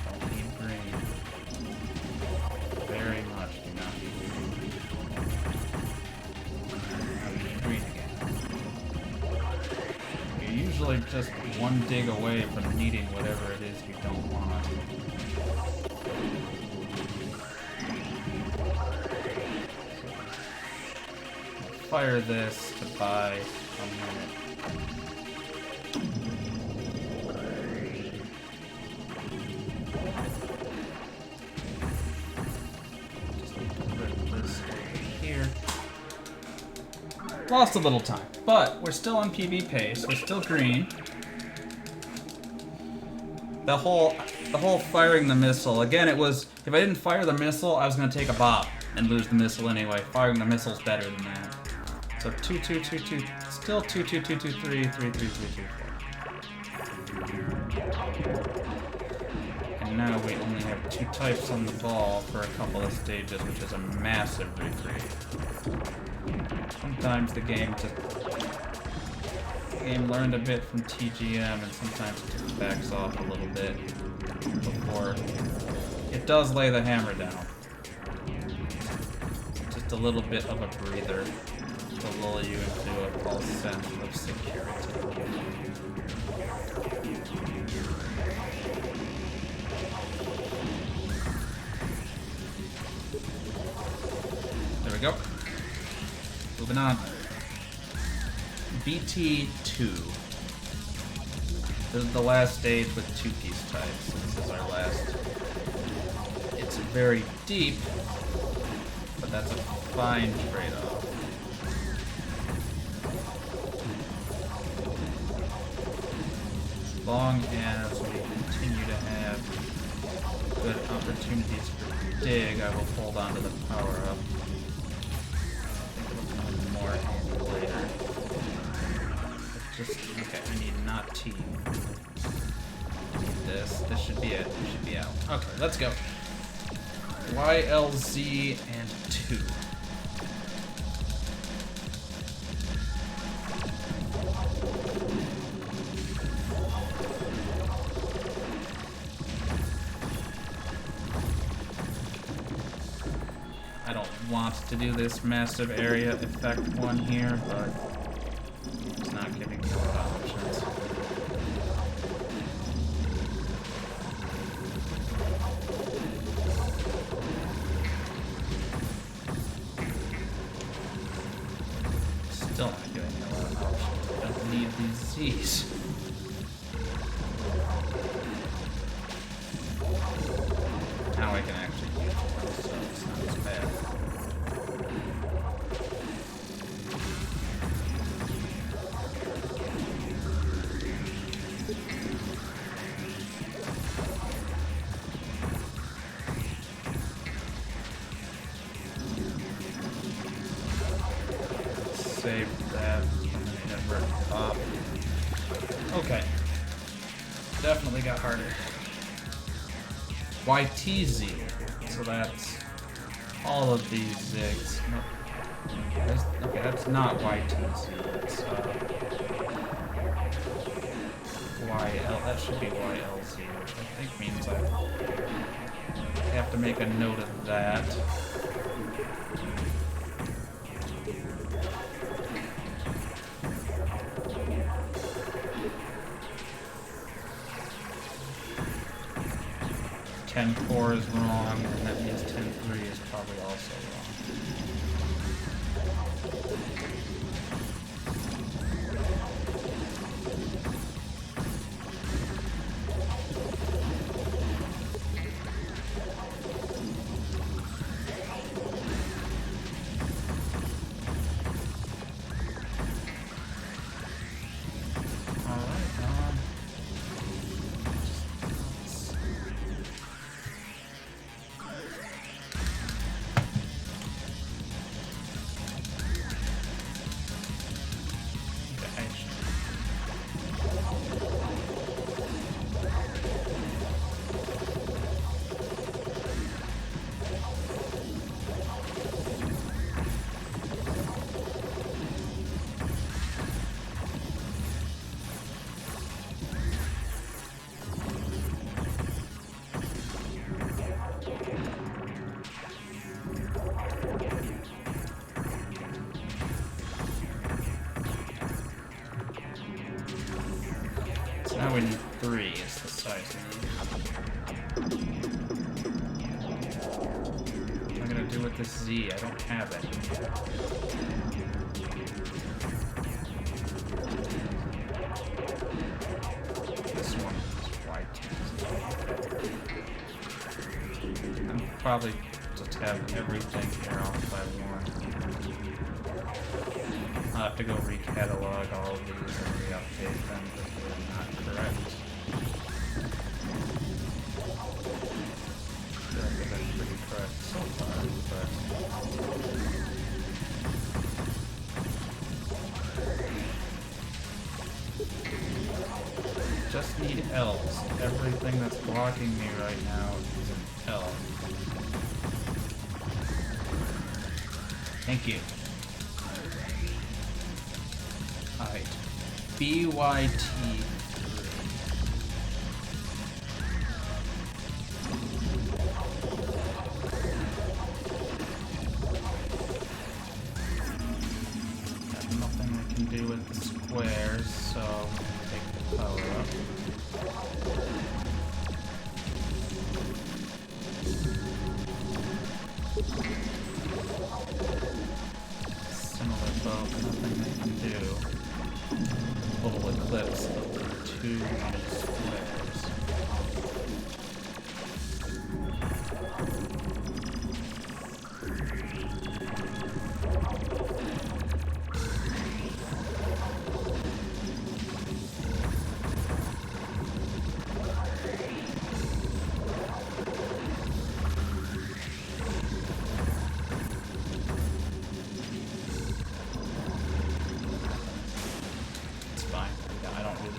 Don't need green. Very much do not need green. Now we need green again. You're usually just one dig away from needing whatever it is you don't want. Fire this to buy a minute. Just need to put this over here. Lost a little time, but we're still on PB pace. We're still green. The whole firing the missile, again, it was, if I didn't fire the missile, I was going to take a bop and lose the missile anyway. Firing the missile's better than that. So 2, 2, 2, 2, still 2, 2, 2, 2, 3, 3, 3, 3, 2, 4. And now we only have 2 types on the ball for a couple of stages, which is a massive retreat. Sometimes the game learned a bit from TGM, and sometimes it just backs off a little bit before it does lay the hammer down. Just a little bit of a breather to lull you into a false sense of security. There we go. Moving on. BT2. This is the last stage with 2-piece types. This is our last. It's very deep, but that's a fine trade-off. As long as we continue to have good opportunities for dig, I will hold on to the power-up. I think it'll come in more handy later. Just, okay, we need not T. Need this. This should be it. This should be out. Okay, let's go. Y, L, Z, and 2. I don't want to do this massive area effect one here, but it's not giving me a lot of options. Still not giving me a lot of options. I don't need these Z's. Now I can actually use one, so it's not as bad. Save that from an inadvertent pop. Okay. Definitely got harder. YTZ. So that's all of these zigs. Nope. Okay, that's not YTZ. That's YL. That should be YLZ, which I think means I have to make a note of that. $10.4 is wrong, and that means $10.3 is probably also wrong. Now we need 3 is the size we need. What am I gonna do with this Z? I don't have it. This one is Y10. I'm probably just have everything here off by 1. I'll have to go recatalog all of these and re-update them if they're not correct. I feel like they've been pretty correct so far, but just need L's. Everything that's blocking me right now is an L. Thank you. Alright, BYT3. Got nothing I can do with the squares, so I'm gonna take the power up. Similar boat, nothing I can do. Total eclipse of the 2 squares.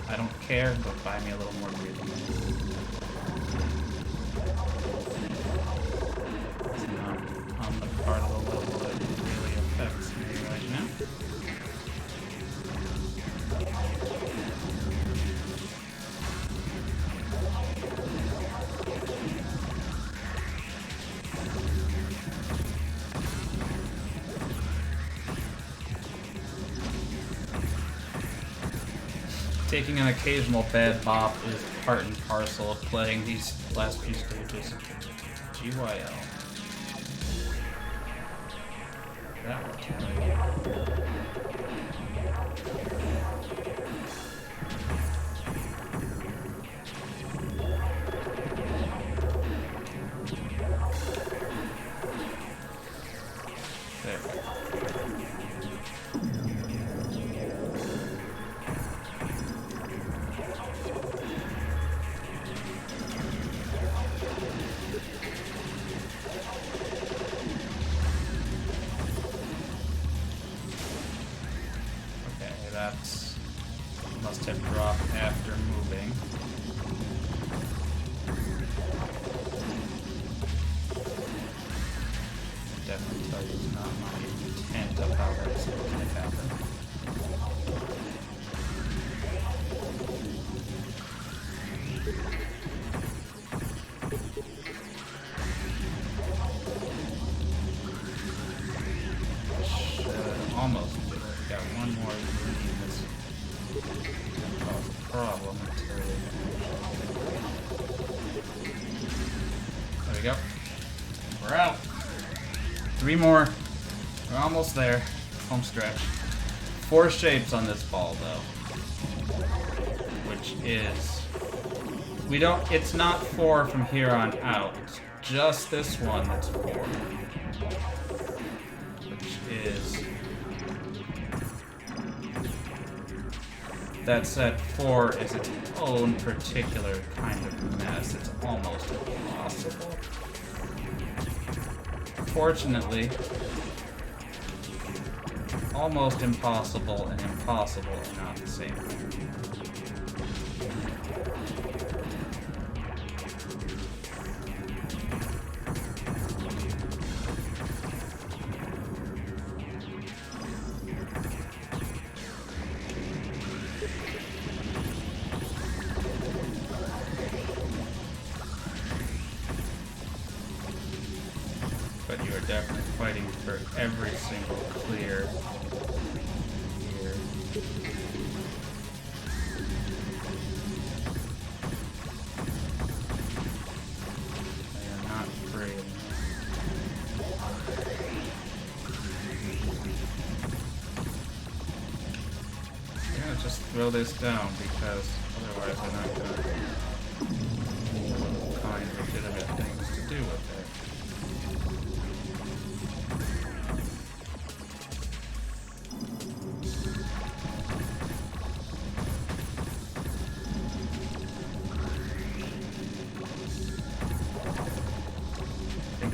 I don't care, but buy me a little more breathing room. It's not on the part of the level that really affects me right now. Taking an occasional bad bop is part and parcel of playing these last few stages of GYL. That worked right. There we go. That's must have dropped after moving. Definitely tell you it's not my intent of how that's supposed to happen. we go. We're out. 3 more. We're almost there. Home stretch. 4 shapes on this ball, though. Which is... We don't... It's not 4 from here on out. It's just this one that's 4. Which is... That said, 4 is its own particular kind of mess. It's almost impossible. Fortunately, almost impossible and impossible are not the same thing. But you are definitely fighting for every single clear here. They are not free. I'm gonna just throw this down because otherwise I'm not gonna find legitimate things to do with it.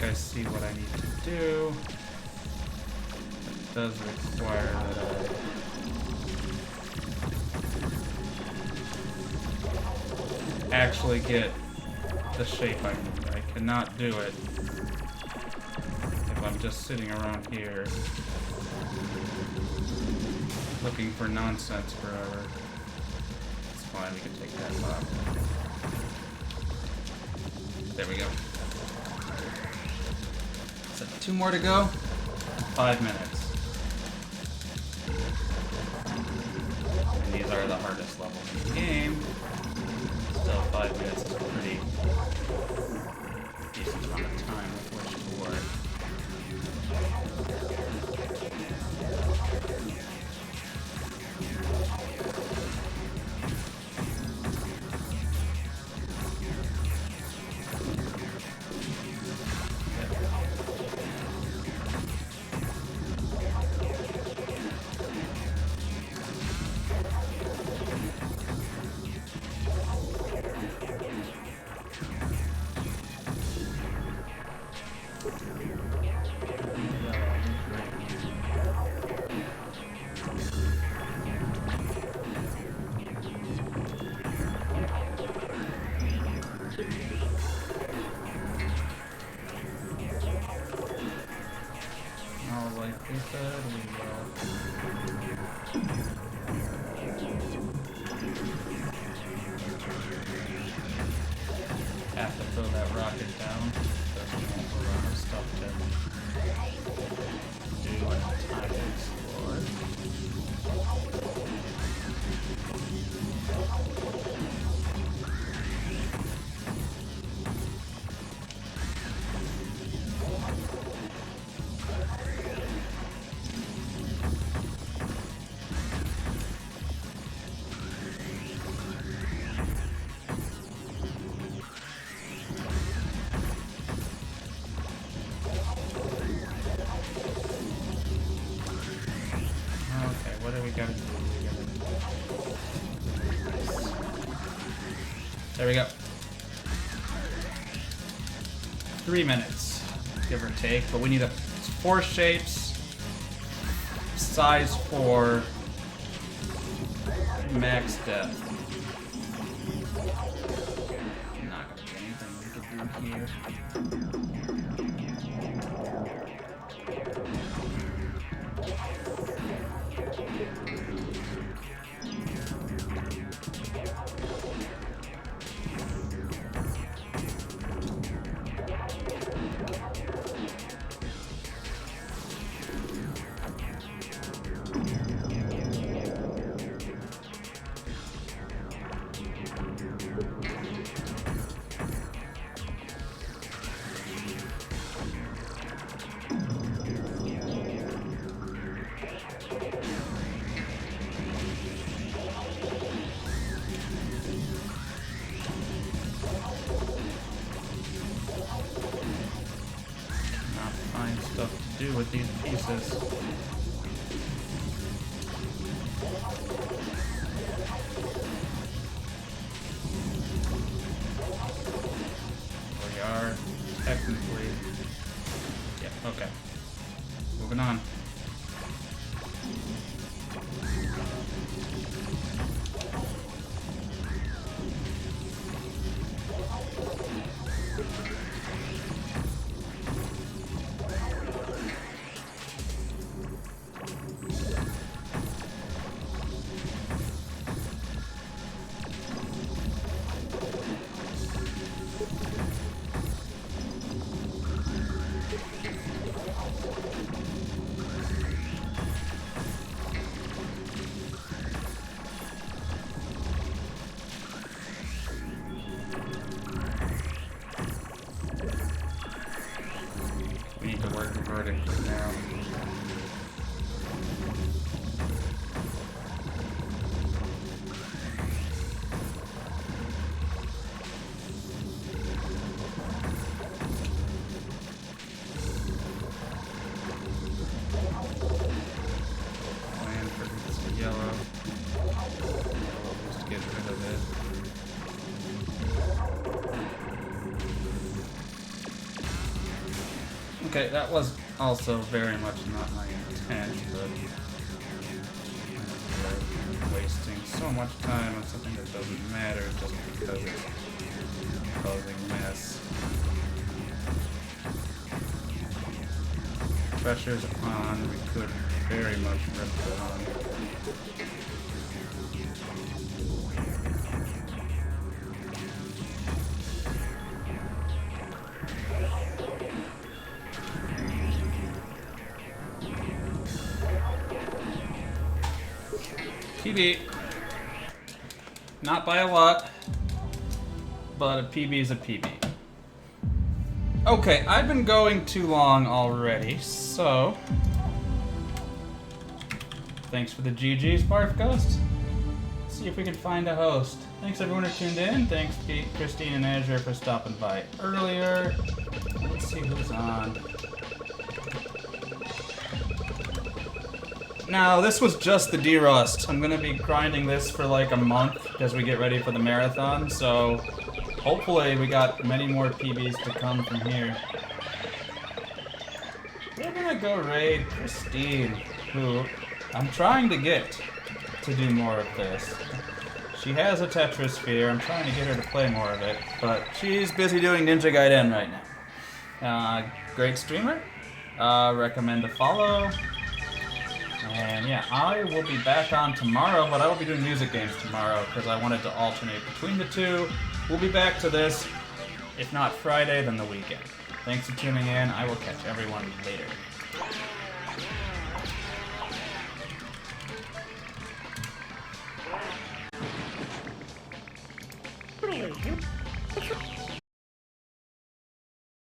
I see what I need to do. It does require that I actually get the shape I need. I cannot do it if I'm just sitting around here looking for nonsense forever. It's fine, we can take that off. There we go. So 2 more to go, 5 minutes. And these are the hardest levels in the game. Still 5 minutes is a pretty decent amount of time with which to work. Have to throw that rocket down. There's a whole lot of stuff to do and time to explore. What do we gotta do? There we go. 3 minutes, give or take, but we need 4 shapes, size 4, max depth. Not gonna be anything we can do here. with these pieces. We are technically... Yeah, okay. Moving on. We need to work vertically now. Plan for this yellow. Just get rid of it. Okay, that was also very much not my intent, but we're wasting so much time on something that doesn't matter just because it's causing mess. Pressure's on, we could very much rip it on. PB. Not by a lot, but a PB is a PB. Okay, I've been going too long already, so... Thanks for the GG's, Barf Ghost. Let's see if we can find a host. Thanks everyone who tuned in. Thanks Pete, Christine, and Azure for stopping by earlier. Let's see who's on. Now, this was just the D-Rust. I'm gonna be grinding this for like a month as we get ready for the marathon, so hopefully we got many more PBs to come from here. We're gonna go raid Christine, who I'm trying to get to do more of this. She has a Tetrisphere. I'm trying to get her to play more of it, but she's busy doing Ninja Gaiden right now. Great streamer. Recommend a follow. And yeah, I will be back on tomorrow, but I will be doing music games tomorrow because I wanted to alternate between the two. We'll be back to this, if not Friday, then the weekend. Thanks for tuning in. I will catch everyone later.